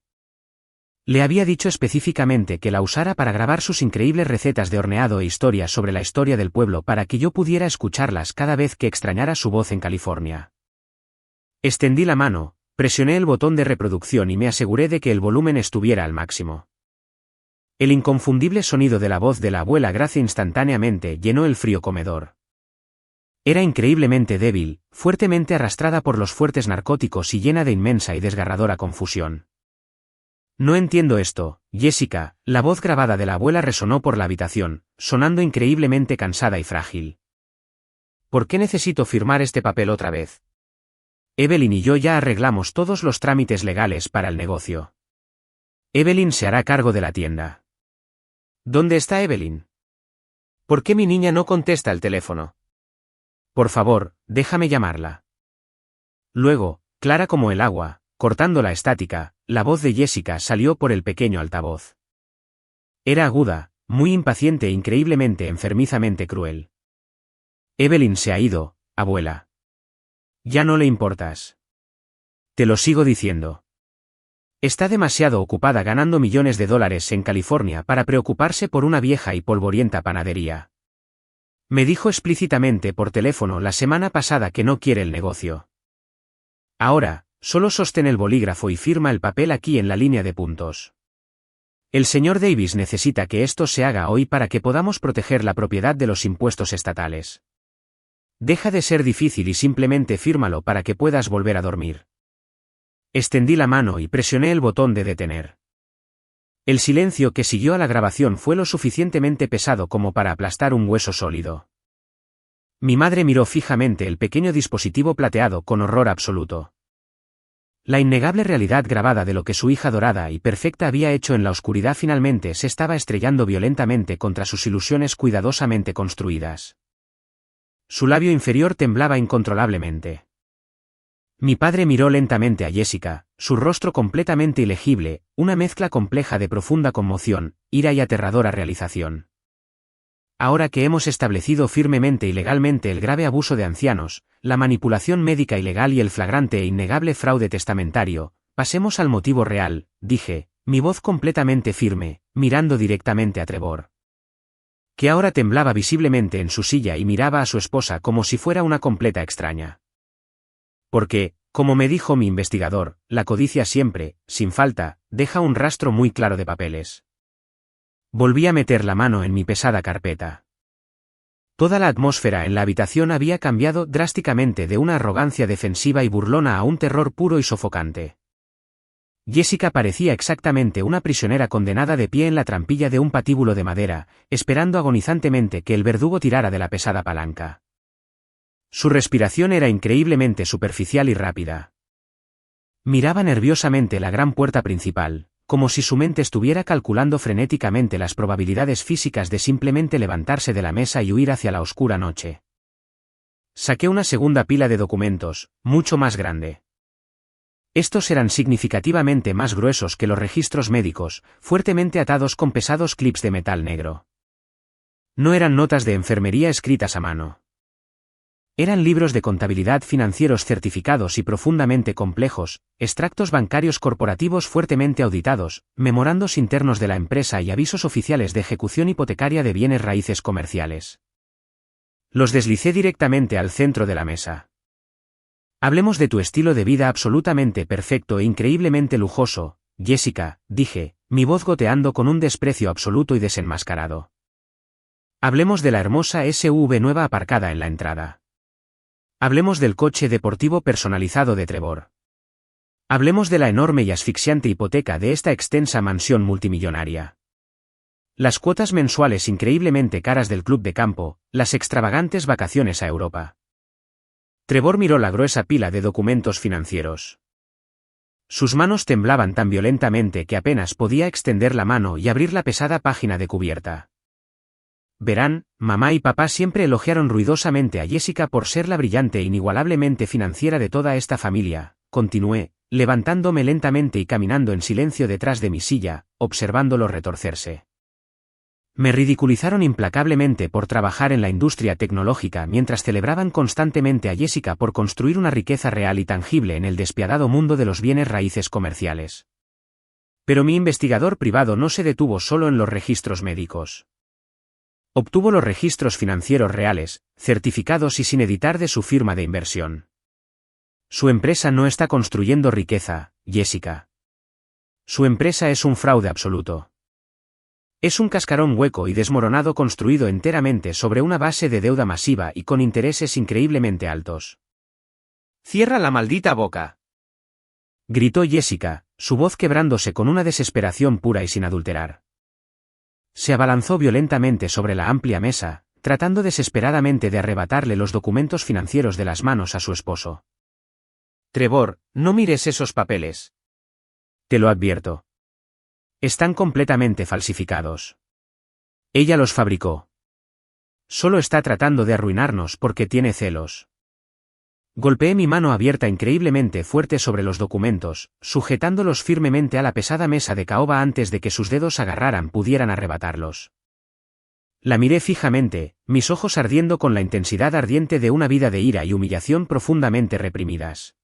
S1: Le había dicho específicamente que la usara para grabar sus increíbles recetas de horneado e historias sobre la historia del pueblo para que yo pudiera escucharlas cada vez que extrañara su voz en California. Extendí la mano, presioné el botón de reproducción y me aseguré de que el volumen estuviera al máximo. El inconfundible sonido de la voz de la abuela Grace instantáneamente llenó el frío comedor. Era increíblemente débil, fuertemente arrastrada por los fuertes narcóticos y llena de inmensa y desgarradora confusión. No entiendo esto, Jessica. La voz grabada de la abuela resonó por la habitación, sonando increíblemente cansada y frágil. ¿Por qué necesito firmar este papel otra vez? Evelyn y yo ya arreglamos todos los trámites legales para el negocio. Evelyn se hará cargo de la tienda. ¿Dónde está Evelyn? ¿Por qué mi niña no contesta el teléfono? Por favor, déjame llamarla. Luego, clara como el agua, cortando la estática, la voz de Jessica salió por el pequeño altavoz. Era aguda, muy impaciente e increíblemente enfermizamente cruel. Evelyn se ha ido, abuela. Ya no le importas. Te lo sigo diciendo. Está demasiado ocupada ganando millones de dólares en California para preocuparse por una vieja y polvorienta panadería. Me dijo explícitamente por teléfono la semana pasada que no quiere el negocio. Ahora, solo sostén el bolígrafo y firma el papel aquí en la línea de puntos. El señor Davis necesita que esto se haga hoy para que podamos proteger la propiedad de los impuestos estatales. Deja de ser difícil y simplemente fírmalo para que puedas volver a dormir. Extendí la mano y presioné el botón de detener. El silencio que siguió a la grabación fue lo suficientemente pesado como para aplastar un hueso sólido. Mi madre miró fijamente el pequeño dispositivo plateado con horror absoluto. La innegable realidad grabada de lo que su hija dorada y perfecta había hecho en la oscuridad finalmente se estaba estrellando violentamente contra sus ilusiones cuidadosamente construidas. Su labio inferior temblaba incontrolablemente. Mi padre miró lentamente a Jessica, su rostro completamente ilegible, una mezcla compleja de profunda conmoción, ira y aterradora realización. ahora que hemos establecido firmemente y legalmente el grave abuso de ancianos, la manipulación médica ilegal y el flagrante e innegable fraude testamentario, pasemos al motivo real, dije, mi voz completamente firme, mirando directamente a Trevor, que ahora temblaba visiblemente en su silla y miraba a su esposa como si fuera una completa extraña. Porque, como me dijo mi investigador, la codicia siempre, sin falta, deja un rastro muy claro de papeles. Volví a meter la mano en mi pesada carpeta. Toda la atmósfera en la habitación había cambiado drásticamente de una arrogancia defensiva y burlona a un terror puro y sofocante. Jessica parecía exactamente una prisionera condenada de pie en la trampilla de un patíbulo de madera, esperando agonizantemente que el verdugo tirara de la pesada palanca. Su respiración era increíblemente superficial y rápida. Miraba nerviosamente la gran puerta principal, como si su mente estuviera calculando frenéticamente las probabilidades físicas de simplemente levantarse de la mesa y huir hacia la oscura noche. Saqué una segunda pila de documentos, mucho más grande. Estos eran significativamente más gruesos que los registros médicos, fuertemente atados con pesados clips de metal negro. No eran notas de enfermería escritas a mano. Eran libros de contabilidad financieros certificados y profundamente complejos, extractos bancarios corporativos fuertemente auditados, memorandos internos de la empresa y avisos oficiales de ejecución hipotecaria de bienes raíces comerciales. Los deslicé directamente al centro de la mesa. Hablemos de tu estilo de vida absolutamente perfecto e increíblemente lujoso, Jessica, dije, mi voz goteando con un desprecio absoluto y desenmascarado. Hablemos de la hermosa SUV nueva aparcada en la entrada. Hablemos del coche deportivo personalizado de Trevor. Hablemos de la enorme y asfixiante hipoteca de esta extensa mansión multimillonaria. Las cuotas mensuales increíblemente caras del club de campo, las extravagantes vacaciones a Europa. Trevor miró la gruesa pila de documentos financieros. Sus manos temblaban tan violentamente que apenas podía extender la mano y abrir la pesada página de cubierta. Verán, mamá y papá siempre elogiaron ruidosamente a Jessica por ser la brillante e inigualablemente financiera de toda esta familia, continué, levantándome lentamente y caminando en silencio detrás de mi silla, observándolo retorcerse. Me ridiculizaron implacablemente por trabajar en la industria tecnológica mientras celebraban constantemente a Jessica por construir una riqueza real y tangible en el despiadado mundo de los bienes raíces comerciales. Pero mi investigador privado no se detuvo solo en los registros médicos. Obtuvo los registros financieros reales, certificados y sin editar de su firma de inversión. Su empresa no está construyendo riqueza, Jessica. Su empresa es un fraude absoluto. Es un cascarón hueco y desmoronado construido enteramente sobre una base de deuda masiva y con intereses increíblemente altos.
S2: Cierra la maldita boca,
S1: gritó Jessica, su voz quebrándose con una desesperación pura y sin adulterar. Se abalanzó violentamente sobre la amplia mesa, tratando desesperadamente de arrebatarle los documentos financieros de las manos a su esposo.
S2: Trevor, no mires esos papeles.
S1: Te lo advierto. Están completamente falsificados. Ella los fabricó. Solo está tratando de arruinarnos porque tiene celos. Golpeé mi mano abierta increíblemente fuerte sobre los documentos, sujetándolos firmemente a la pesada mesa de caoba antes de que sus dedos pudieran arrebatarlos. La miré fijamente, mis ojos ardiendo con la intensidad ardiente de una vida de ira y humillación profundamente reprimidas.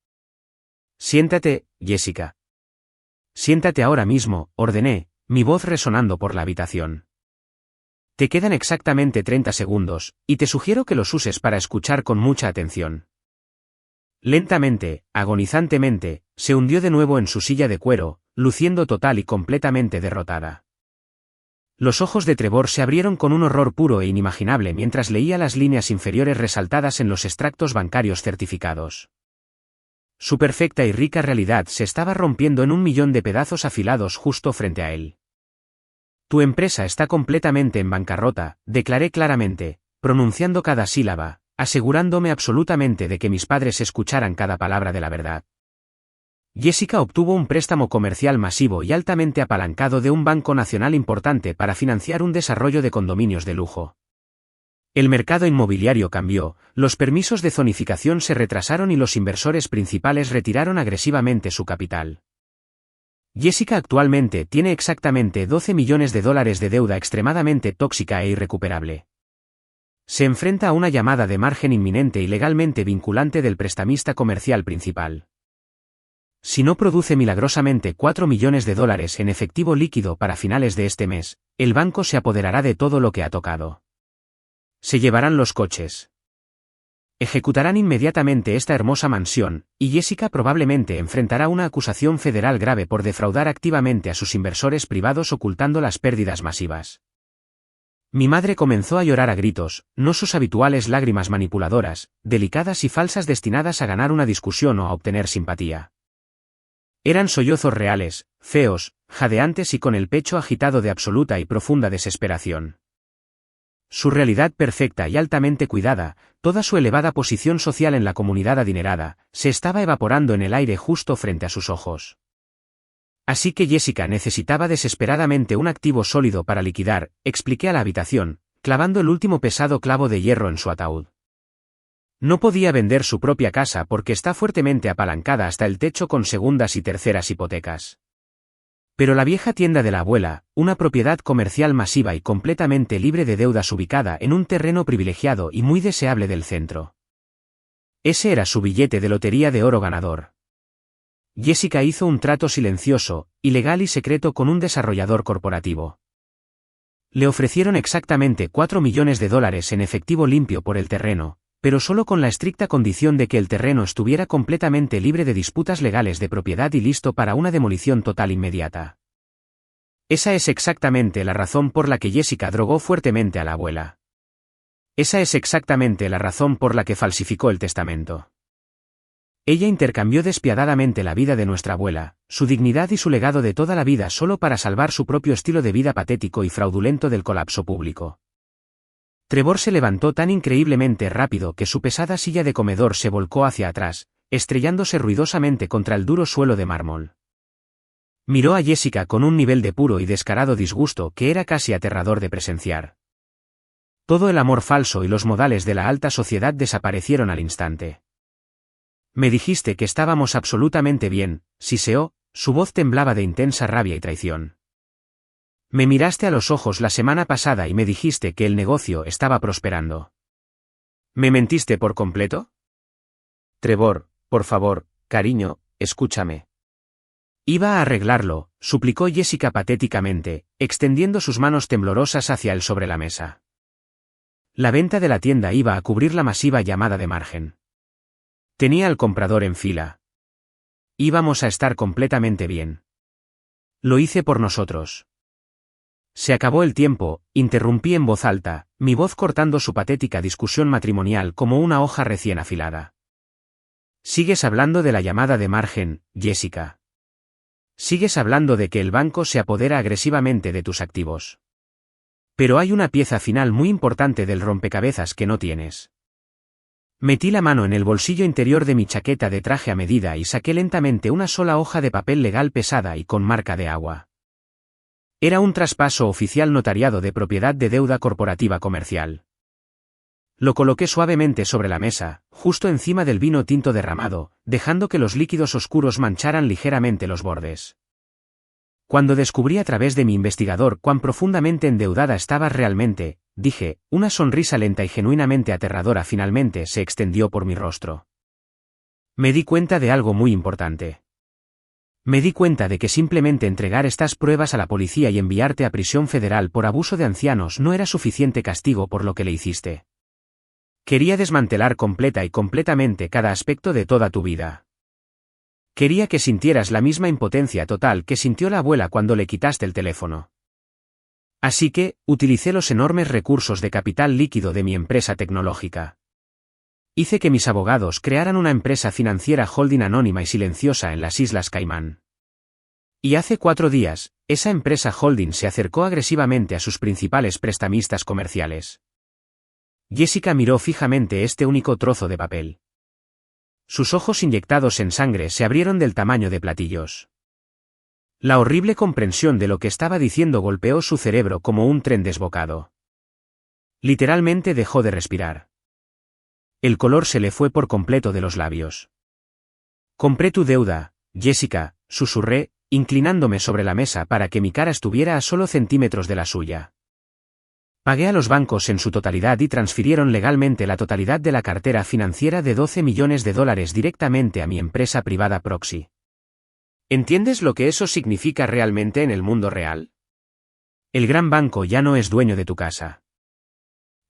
S1: Siéntate, Jessica. Siéntate ahora mismo, ordené, mi voz resonando por la habitación. Te quedan exactamente 30 segundos, y te sugiero que los uses para escuchar con mucha atención. Lentamente, agonizantemente, se hundió de nuevo en su silla de cuero, luciendo total y completamente derrotada. Los ojos de Trevor se abrieron con un horror puro e inimaginable mientras leía las líneas inferiores resaltadas en los extractos bancarios certificados. Su perfecta y rica realidad se estaba rompiendo en 1.000.000 de pedazos afilados justo frente a él. Tu empresa está completamente en bancarrota, declaré claramente, pronunciando cada sílaba, asegurándome absolutamente de que mis padres escucharan cada palabra de la verdad. Jessica obtuvo un préstamo comercial masivo y altamente apalancado de un banco nacional importante para financiar un desarrollo de condominios de lujo. El mercado inmobiliario cambió, los permisos de zonificación se retrasaron y los inversores principales retiraron agresivamente su capital. Jessica actualmente tiene exactamente $12 millones de deuda extremadamente tóxica e irrecuperable. Se enfrenta a una llamada de margen inminente y legalmente vinculante del prestamista comercial principal. Si no produce milagrosamente 4 millones de dólares en efectivo líquido para finales de este mes, el banco se apoderará de todo lo que ha tocado. Se llevarán los coches. Ejecutarán inmediatamente esta hermosa mansión, y Jessica probablemente enfrentará una acusación federal grave por defraudar activamente a sus inversores privados ocultando las pérdidas masivas. Mi madre comenzó a llorar a gritos, no sus habituales lágrimas manipuladoras, delicadas y falsas destinadas a ganar una discusión o a obtener simpatía. Eran sollozos reales, feos, jadeantes y con el pecho agitado de absoluta y profunda desesperación. Su realidad perfecta y altamente cuidada, toda su elevada posición social en la comunidad adinerada, se estaba evaporando en el aire justo frente a sus ojos. Así que Jessica necesitaba desesperadamente un activo sólido para liquidar, expliqué a la habitación, clavando el último pesado clavo de hierro en su ataúd. No podía vender su propia casa porque está fuertemente apalancada hasta el techo con segundas y terceras hipotecas. Pero la vieja tienda de la abuela, una propiedad comercial masiva y completamente libre de deudas ubicada en un terreno privilegiado y muy deseable del centro. Ese era su billete de lotería de oro ganador. Jessica hizo un trato silencioso, ilegal y secreto con un desarrollador corporativo. Le ofrecieron exactamente 4 millones de dólares en efectivo limpio por el terreno, pero solo con la estricta condición de que el terreno estuviera completamente libre de disputas legales de propiedad y listo para una demolición total inmediata. Esa es exactamente la razón por la que Jessica drogó fuertemente a la abuela. Esa es exactamente la razón por la que falsificó el testamento. Ella intercambió despiadadamente la vida de nuestra abuela, su dignidad y su legado de toda la vida solo para salvar su propio estilo de vida patético y fraudulento del colapso público. Trevor se levantó tan increíblemente rápido que su pesada silla de comedor se volcó hacia atrás, estrellándose ruidosamente contra el duro suelo de mármol. Miró a Jessica con un nivel de puro y descarado disgusto que era casi aterrador de presenciar. Todo el amor falso y los modales de la alta sociedad desaparecieron al instante. Me dijiste que estábamos absolutamente bien, siseó, su voz temblaba de intensa rabia y traición. Me miraste a los ojos la semana pasada y me dijiste que el negocio estaba prosperando. ¿Me mentiste por completo? Trevor, por favor, cariño, escúchame. Iba a arreglarlo, suplicó Jessica patéticamente, extendiendo sus manos temblorosas hacia él sobre la mesa. La venta de la tienda iba a cubrir la masiva llamada de margen. Tenía al comprador en fila. Íbamos a estar completamente bien. Lo hice por nosotros. Se acabó el tiempo, interrumpí en voz alta, mi voz cortando su patética discusión matrimonial como una hoja recién afilada. Sigues hablando de la llamada de margen, Jessica. Sigues hablando de que el banco se apodera agresivamente de tus activos. Pero hay una pieza final muy importante del rompecabezas que no tienes. Metí la mano en el bolsillo interior de mi chaqueta de traje a medida y saqué lentamente una sola hoja de papel legal pesada y con marca de agua. Era un traspaso oficial notariado de propiedad de deuda corporativa comercial. Lo coloqué suavemente sobre la mesa, justo encima del vino tinto derramado, dejando que los líquidos oscuros mancharan ligeramente los bordes. Cuando descubrí a través de mi investigador cuán profundamente endeudada estabas realmente, dije, una sonrisa lenta y genuinamente aterradora finalmente se extendió por mi rostro. Me di cuenta de algo muy importante. Me di cuenta de que simplemente entregar estas pruebas a la policía y enviarte a prisión federal por abuso de ancianos no era suficiente castigo por lo que le hiciste. Quería desmantelar completa y completamente cada aspecto de toda tu vida. Quería que sintieras la misma impotencia total que sintió la abuela cuando le quitaste el teléfono. Así que, utilicé los enormes recursos de capital líquido de mi empresa tecnológica. Hice que mis abogados crearan una empresa financiera holding anónima y silenciosa en las Islas Caimán. Y hace 4 días, esa empresa holding se acercó agresivamente a sus principales prestamistas comerciales. Jessica miró fijamente este único trozo de papel. Sus ojos inyectados en sangre se abrieron del tamaño de platillos. La horrible comprensión de lo que estaba diciendo golpeó su cerebro como un tren desbocado. Literalmente dejó de respirar. El color se le fue por completo de los labios. Compré tu deuda, Jessica, susurré, inclinándome sobre la mesa para que mi cara estuviera a solo centímetros de la suya. Pagué a los bancos en su totalidad y transfirieron legalmente la totalidad de la cartera financiera de $12 millones directamente a mi empresa privada Proxy.
S2: ¿Entiendes lo que eso significa realmente en el mundo real?
S1: El gran banco ya no es dueño de tu casa.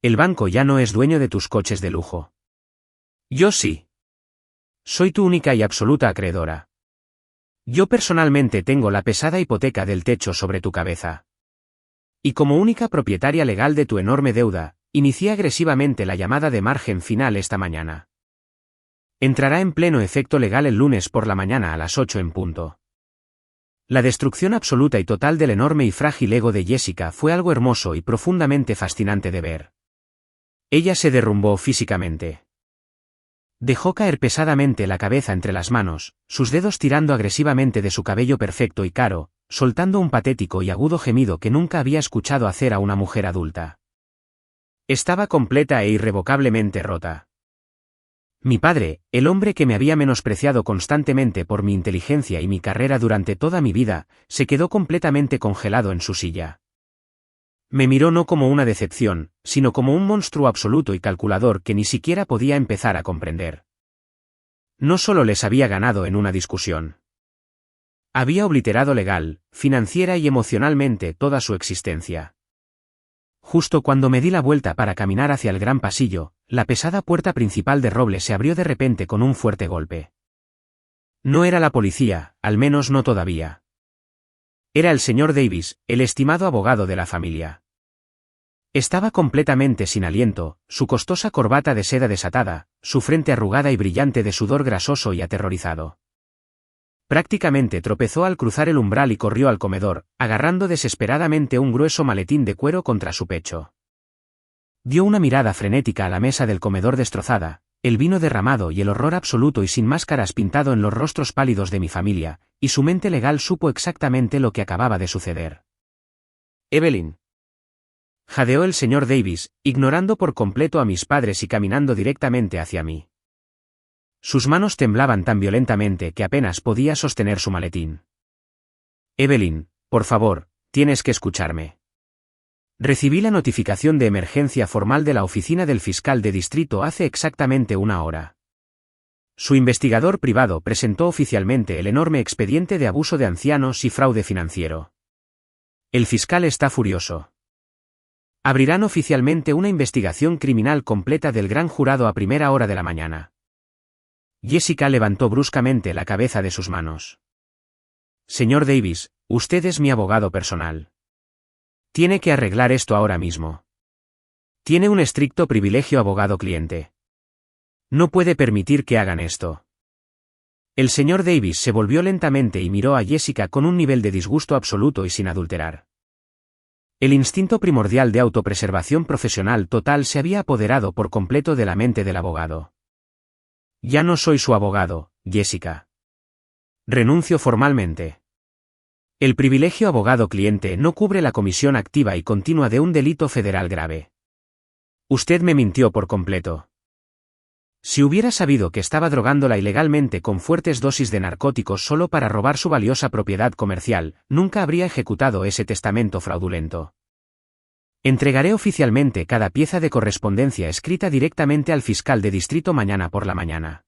S1: El banco ya no es dueño de tus coches de lujo.
S2: Yo sí.
S1: Soy tu única y absoluta acreedora. Yo personalmente tengo la pesada hipoteca del techo sobre tu cabeza. Y como única propietaria legal de tu enorme deuda, inicié agresivamente la llamada de margen final esta mañana. Entrará en pleno efecto legal el lunes por la mañana a las 8 en punto. La destrucción absoluta y total del enorme y frágil ego de Jessica fue algo hermoso y profundamente fascinante de ver. Ella se derrumbó físicamente. Dejó caer pesadamente la cabeza entre las manos, sus dedos tirando agresivamente de su cabello perfecto y caro, soltando un patético y agudo gemido que nunca había escuchado hacer a una mujer adulta. Estaba completa e irrevocablemente rota. Mi padre, el hombre que me había menospreciado constantemente por mi inteligencia y mi carrera durante toda mi vida, se quedó completamente congelado en su silla. Me miró no como una decepción, sino como un monstruo absoluto y calculador que ni siquiera podía empezar a comprender. No solo les había ganado en una discusión. Había obliterado legal, financiera y emocionalmente toda su existencia. Justo cuando me di la vuelta para caminar hacia el gran pasillo, la pesada puerta principal de roble se abrió de repente con un fuerte golpe. No era la policía, al menos no todavía. Era el señor Davis, el estimado abogado de la familia. Estaba completamente sin aliento, su costosa corbata de seda desatada, su frente arrugada y brillante de sudor grasoso y aterrorizado. Prácticamente tropezó al cruzar el umbral y corrió al comedor, agarrando desesperadamente un grueso maletín de cuero contra su pecho. Dio una mirada frenética a la mesa del comedor destrozada, el vino derramado y el horror absoluto y sin máscaras pintado en los rostros pálidos de mi familia, y su mente legal supo exactamente lo que acababa de suceder.
S2: Evelyn.
S1: Jadeó el señor Davis, ignorando por completo a mis padres y caminando directamente hacia mí. Sus manos temblaban tan violentamente que apenas podía sostener su maletín. Evelyn, por favor, tienes que escucharme. Recibí la notificación de emergencia formal de la oficina del fiscal de distrito hace exactamente una hora. Su investigador privado presentó oficialmente el enorme expediente de abuso de ancianos y fraude financiero. El fiscal está furioso. Abrirán oficialmente una investigación criminal completa del gran jurado a primera hora de la mañana. Jessica levantó bruscamente la cabeza de sus manos. Señor Davis, usted es mi abogado personal. Tiene que arreglar esto ahora mismo. Tiene un estricto privilegio abogado-cliente. No puede permitir que hagan esto. El señor Davis se volvió lentamente y miró a Jessica con un nivel de disgusto absoluto y sin adulterar. El instinto primordial de autopreservación profesional total se había apoderado por completo de la mente del abogado. Ya no soy su abogado, Jessica. Renuncio formalmente. El privilegio abogado-cliente no cubre la comisión activa y continua de un delito federal grave. Usted me mintió por completo. Si hubiera sabido que estaba drogándola ilegalmente con fuertes dosis de narcóticos solo para robar su valiosa propiedad comercial, nunca habría ejecutado ese testamento fraudulento. Entregaré oficialmente cada pieza de correspondencia escrita directamente al fiscal de distrito mañana por la mañana.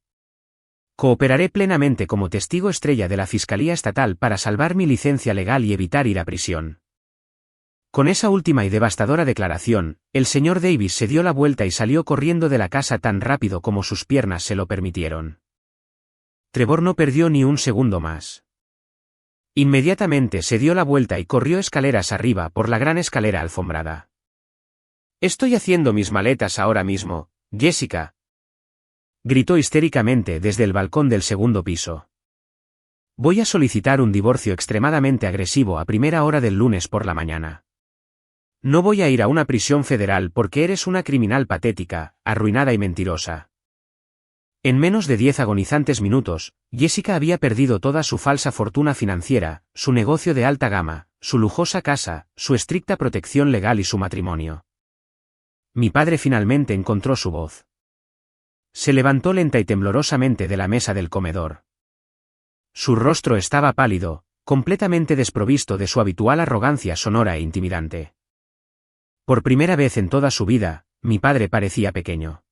S1: Cooperaré plenamente como testigo estrella de la Fiscalía Estatal para salvar mi licencia legal y evitar ir a prisión. Con esa última y devastadora declaración, el señor Davis se dio la vuelta y salió corriendo de la casa tan rápido como sus piernas se lo permitieron. Trevor no perdió ni un segundo más. Inmediatamente se dio la vuelta y corrió escaleras arriba por la gran escalera alfombrada.
S2: Estoy haciendo mis maletas ahora mismo, Jessica.
S1: Gritó histéricamente desde el balcón del segundo piso. Voy a solicitar un divorcio extremadamente agresivo a primera hora del lunes por la mañana. No voy a ir a una prisión federal porque eres una criminal patética, arruinada y mentirosa. En menos de 10 agonizantes minutos, Jessica había perdido toda su falsa fortuna financiera, su negocio de alta gama, su lujosa casa, su estricta protección legal y su matrimonio. Mi padre finalmente encontró su voz. Se levantó lenta y temblorosamente de la mesa del comedor. Su rostro estaba pálido, completamente desprovisto de su habitual arrogancia sonora e intimidante. Por primera vez en toda su vida, mi padre parecía pequeño.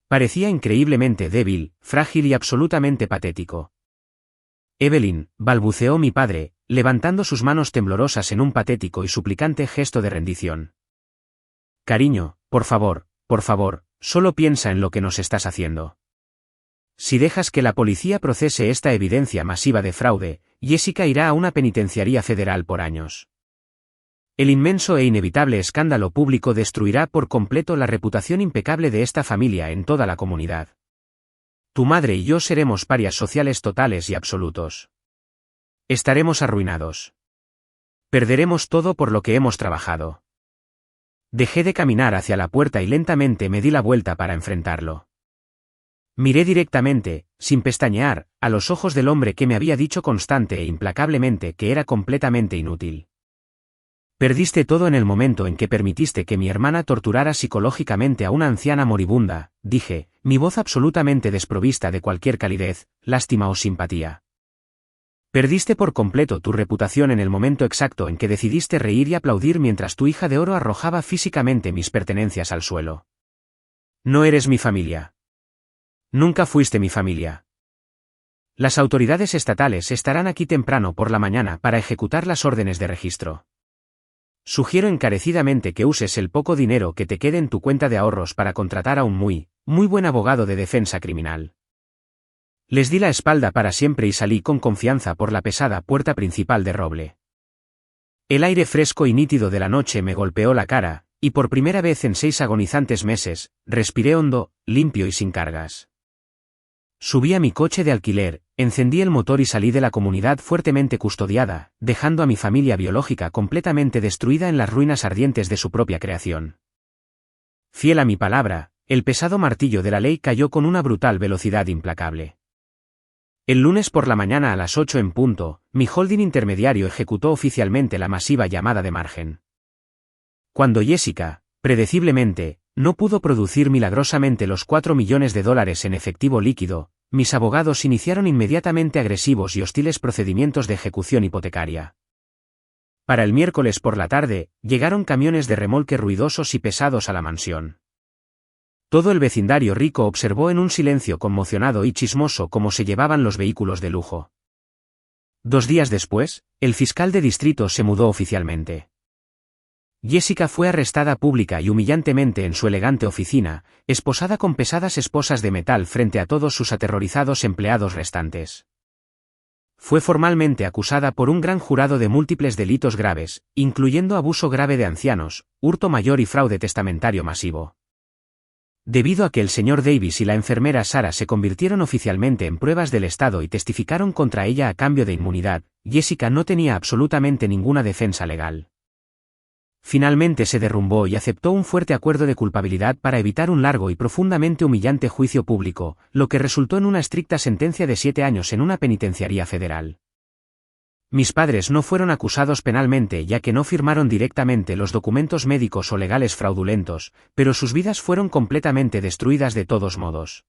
S1: Parecía increíblemente débil, frágil y absolutamente patético. Evelyn, balbuceó mi padre, levantando sus manos temblorosas en un patético y suplicante gesto de rendición. Cariño, por favor, solo piensa en lo que nos estás haciendo. Si dejas que la policía procese esta evidencia masiva de fraude, Jessica irá a una penitenciaría federal por años. El inmenso e inevitable escándalo público destruirá por completo la reputación impecable de esta familia en toda la comunidad. Tu madre y yo seremos parias sociales totales y absolutos. Estaremos arruinados. Perderemos todo por lo que hemos trabajado. Dejé de caminar hacia la puerta y lentamente me di la vuelta para enfrentarlo. Miré directamente, sin pestañear, a los ojos del hombre que me había dicho constante e implacablemente que era completamente inútil. Perdiste todo en el momento en que permitiste que mi hermana torturara psicológicamente a una anciana moribunda, dije, mi voz absolutamente desprovista de cualquier calidez, lástima o simpatía. Perdiste por completo tu reputación en el momento exacto en que decidiste reír y aplaudir mientras tu hija de oro arrojaba físicamente mis pertenencias al suelo. No eres mi familia. Nunca fuiste mi familia. Las autoridades estatales estarán aquí temprano por la mañana para ejecutar las órdenes de registro. Sugiero encarecidamente que uses el poco dinero que te quede en tu cuenta de ahorros para contratar a un muy buen abogado de defensa criminal. Les di la espalda para siempre y salí con confianza por la pesada puerta principal de roble. El aire fresco y nítido de la noche me golpeó la cara, y por primera vez en 6 agonizantes meses, respiré hondo, limpio y sin cargas. Subí a mi coche de alquiler, encendí el motor y salí de la comunidad fuertemente custodiada, dejando a mi familia biológica completamente destruida en las ruinas ardientes de su propia creación. Fiel a mi palabra, el pesado martillo de la ley cayó con una brutal velocidad implacable. El lunes por la mañana a las 8 en punto, mi holding intermediario ejecutó oficialmente la masiva llamada de margen. Cuando Jessica, predeciblemente, no pudo producir milagrosamente los $4 millones en efectivo líquido, mis abogados iniciaron inmediatamente agresivos y hostiles procedimientos de ejecución hipotecaria. Para el miércoles por la tarde, llegaron camiones de remolque ruidosos y pesados a la mansión. Todo el vecindario rico observó en un silencio conmocionado y chismoso cómo se llevaban los vehículos de lujo. 2 días después, el fiscal de distrito se mudó oficialmente. Jessica fue arrestada pública y humillantemente en su elegante oficina, esposada con pesadas esposas de metal frente a todos sus aterrorizados empleados restantes. Fue formalmente acusada por un gran jurado de múltiples delitos graves, incluyendo abuso grave de ancianos, hurto mayor y fraude testamentario masivo. Debido a que el señor Davis y la enfermera Sarah se convirtieron oficialmente en pruebas del Estado y testificaron contra ella a cambio de inmunidad, Jessica no tenía absolutamente ninguna defensa legal. Finalmente se derrumbó y aceptó un fuerte acuerdo de culpabilidad para evitar un largo y profundamente humillante juicio público, lo que resultó en una estricta sentencia de 7 años en una penitenciaría federal. Mis padres no fueron acusados penalmente ya que no firmaron directamente los documentos médicos o legales fraudulentos, pero sus vidas fueron completamente destruidas de todos modos.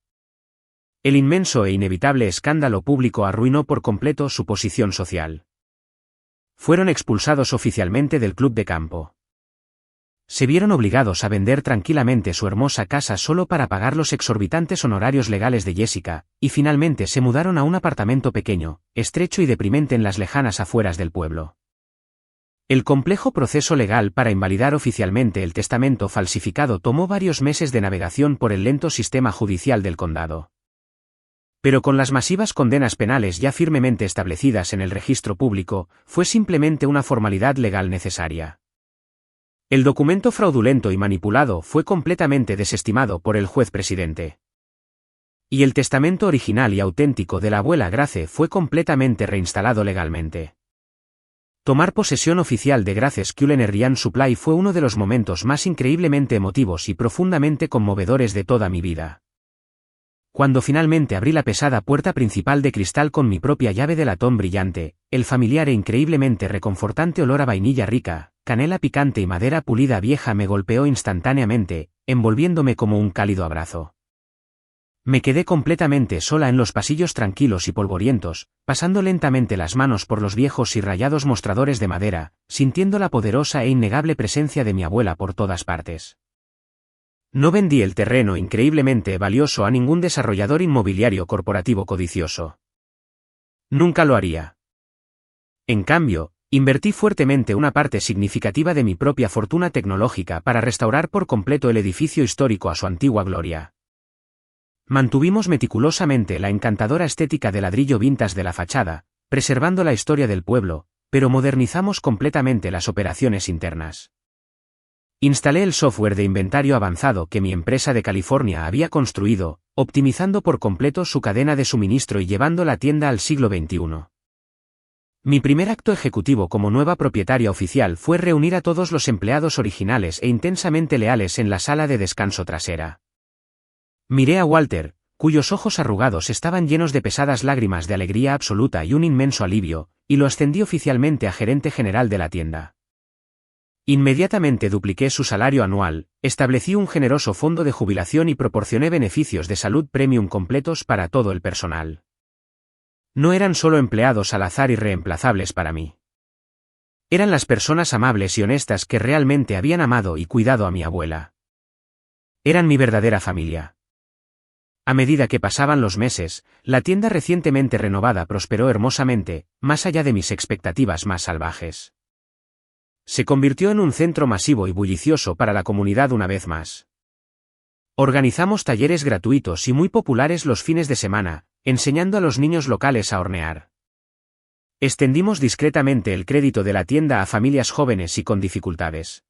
S1: El inmenso e inevitable escándalo público arruinó por completo su posición social. Fueron expulsados oficialmente del club de campo. Se vieron obligados a vender tranquilamente su hermosa casa solo para pagar los exorbitantes honorarios legales de Jessica, y finalmente se mudaron a un apartamento pequeño, estrecho y deprimente en las lejanas afueras del pueblo. El complejo proceso legal para invalidar oficialmente el testamento falsificado tomó varios meses de navegación por el lento sistema judicial del condado. Pero con las masivas condenas penales ya firmemente establecidas en el registro público, fue simplemente una formalidad legal necesaria. El documento fraudulento y manipulado fue completamente desestimado por el juez presidente. Y el testamento original y auténtico de la abuela Grace fue completamente reinstalado legalmente. Tomar posesión oficial de Grace's Culinary Supply fue uno de los momentos más increíblemente emotivos y profundamente conmovedores de toda mi vida. Cuando finalmente abrí la pesada puerta principal de cristal con mi propia llave de latón brillante, el familiar e increíblemente reconfortante olor a vainilla rica, canela picante y madera pulida vieja me golpeó instantáneamente, envolviéndome como un cálido abrazo. Me quedé completamente sola en los pasillos tranquilos y polvorientos, pasando lentamente las manos por los viejos y rayados mostradores de madera, sintiendo la poderosa e innegable presencia de mi abuela por todas partes. No vendí el terreno increíblemente valioso a ningún desarrollador inmobiliario corporativo codicioso. Nunca lo haría. En cambio, invertí fuertemente una parte significativa de mi propia fortuna tecnológica para restaurar por completo el edificio histórico a su antigua gloria. Mantuvimos meticulosamente la encantadora estética de ladrillo vintage de la fachada, preservando la historia del pueblo, pero modernizamos completamente las operaciones internas. Instalé el software de inventario avanzado que mi empresa de California había construido, optimizando por completo su cadena de suministro y llevando la tienda al siglo XXI. Mi primer acto ejecutivo como nueva propietaria oficial fue reunir a todos los empleados originales e intensamente leales en la sala de descanso trasera. Miré a Walter, cuyos ojos arrugados estaban llenos de pesadas lágrimas de alegría absoluta y un inmenso alivio, y lo ascendí oficialmente a gerente general de la tienda. Inmediatamente dupliqué su salario anual, establecí un generoso fondo de jubilación y proporcioné beneficios de salud premium completos para todo el personal. No eran solo empleados al azar y reemplazables para mí. Eran las personas amables y honestas que realmente habían amado y cuidado a mi abuela. Eran mi verdadera familia. A medida que pasaban los meses, la tienda recientemente renovada prosperó hermosamente, más allá de mis expectativas más salvajes. Se convirtió en un centro masivo y bullicioso para la comunidad una vez más. Organizamos talleres gratuitos y muy populares los fines de semana, enseñando a los niños locales a hornear. Extendimos discretamente el crédito de la tienda a familias jóvenes y con dificultades.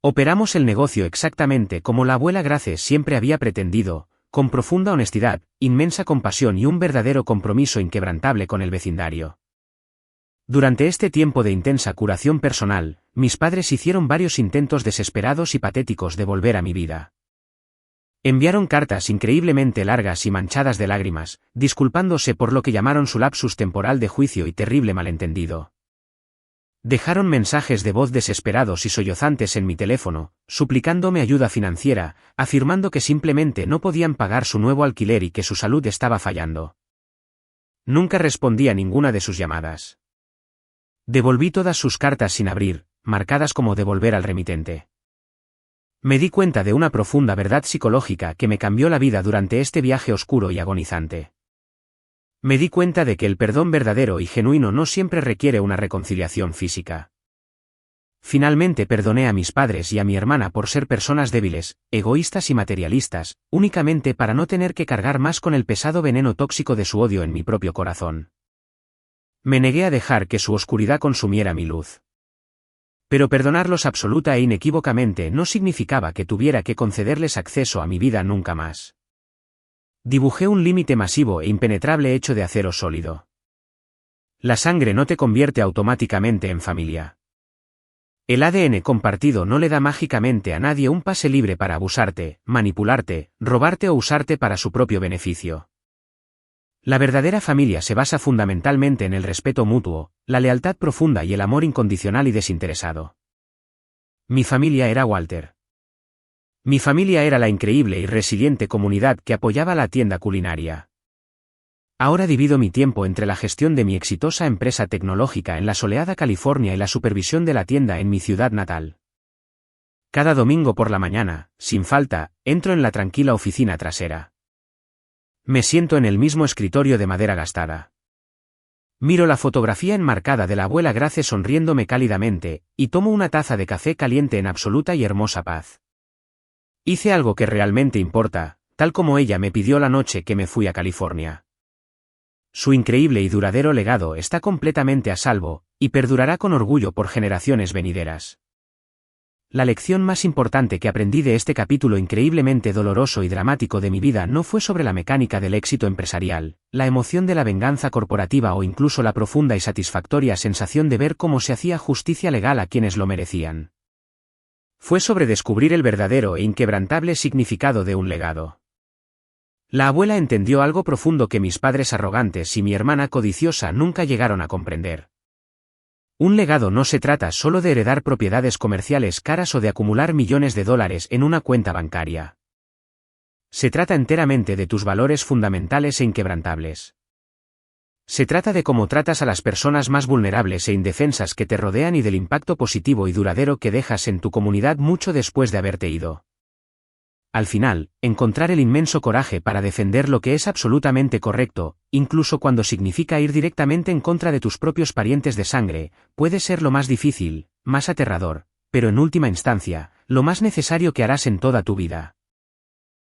S1: Operamos el negocio exactamente como la abuela Grace siempre había pretendido, con profunda honestidad, inmensa compasión y un verdadero compromiso inquebrantable con el vecindario. Durante este tiempo de intensa curación personal, mis padres hicieron varios intentos desesperados y patéticos de volver a mi vida. Enviaron cartas increíblemente largas y manchadas de lágrimas, disculpándose por lo que llamaron su lapsus temporal de juicio y terrible malentendido. Dejaron mensajes de voz desesperados y sollozantes en mi teléfono, suplicándome ayuda financiera, afirmando que simplemente no podían pagar su nuevo alquiler y que su salud estaba fallando. Nunca respondí a ninguna de sus llamadas. Devolví todas sus cartas sin abrir, marcadas como devolver al remitente. Me di cuenta de una profunda verdad psicológica que me cambió la vida durante este viaje oscuro y agonizante. Me di cuenta de que el perdón verdadero y genuino no siempre requiere una reconciliación física. Finalmente perdoné a mis padres y a mi hermana por ser personas débiles, egoístas y materialistas, únicamente para no tener que cargar más con el pesado veneno tóxico de su odio en mi propio corazón. Me negué a dejar que su oscuridad consumiera mi luz. Pero perdonarlos absoluta e inequívocamente no significaba que tuviera que concederles acceso a mi vida nunca más. Dibujé un límite masivo e impenetrable hecho de acero sólido. La sangre no te convierte automáticamente en familia. El ADN compartido no le da mágicamente a nadie un pase libre para abusarte, manipularte, robarte o usarte para su propio beneficio. La verdadera familia se basa fundamentalmente en el respeto mutuo, la lealtad profunda y el amor incondicional y desinteresado. Mi familia era Walter. Mi familia era la increíble y resiliente comunidad que apoyaba la tienda culinaria. Ahora divido mi tiempo entre la gestión de mi exitosa empresa tecnológica en la soleada California y la supervisión de la tienda en mi ciudad natal. Cada domingo por la mañana, sin falta, entro en la tranquila oficina trasera. Me siento en el mismo escritorio de madera gastada. Miro la fotografía enmarcada de la abuela Grace sonriéndome cálidamente, y tomo una taza de café caliente en absoluta y hermosa paz. Hice algo que realmente importa, tal como ella me pidió la noche que me fui a California. Su increíble y duradero legado está completamente a salvo, y perdurará con orgullo por generaciones venideras. La lección más importante que aprendí de este capítulo increíblemente doloroso y dramático de mi vida no fue sobre la mecánica del éxito empresarial, la emoción de la venganza corporativa o incluso la profunda y satisfactoria sensación de ver cómo se hacía justicia legal a quienes lo merecían. Fue sobre descubrir el verdadero e inquebrantable significado de un legado. La abuela entendió algo profundo que mis padres arrogantes y mi hermana codiciosa nunca llegaron a comprender. Un legado no se trata solo de heredar propiedades comerciales caras o de acumular millones de dólares en una cuenta bancaria. Se trata enteramente de tus valores fundamentales e inquebrantables. Se trata de cómo tratas a las personas más vulnerables e indefensas que te rodean y del impacto positivo y duradero que dejas en tu comunidad mucho después de haberte ido. Al final, encontrar el inmenso coraje para defender lo que es absolutamente correcto, incluso cuando significa ir directamente en contra de tus propios parientes de sangre, puede ser lo más difícil, más aterrador, pero en última instancia, lo más necesario que harás en toda tu vida.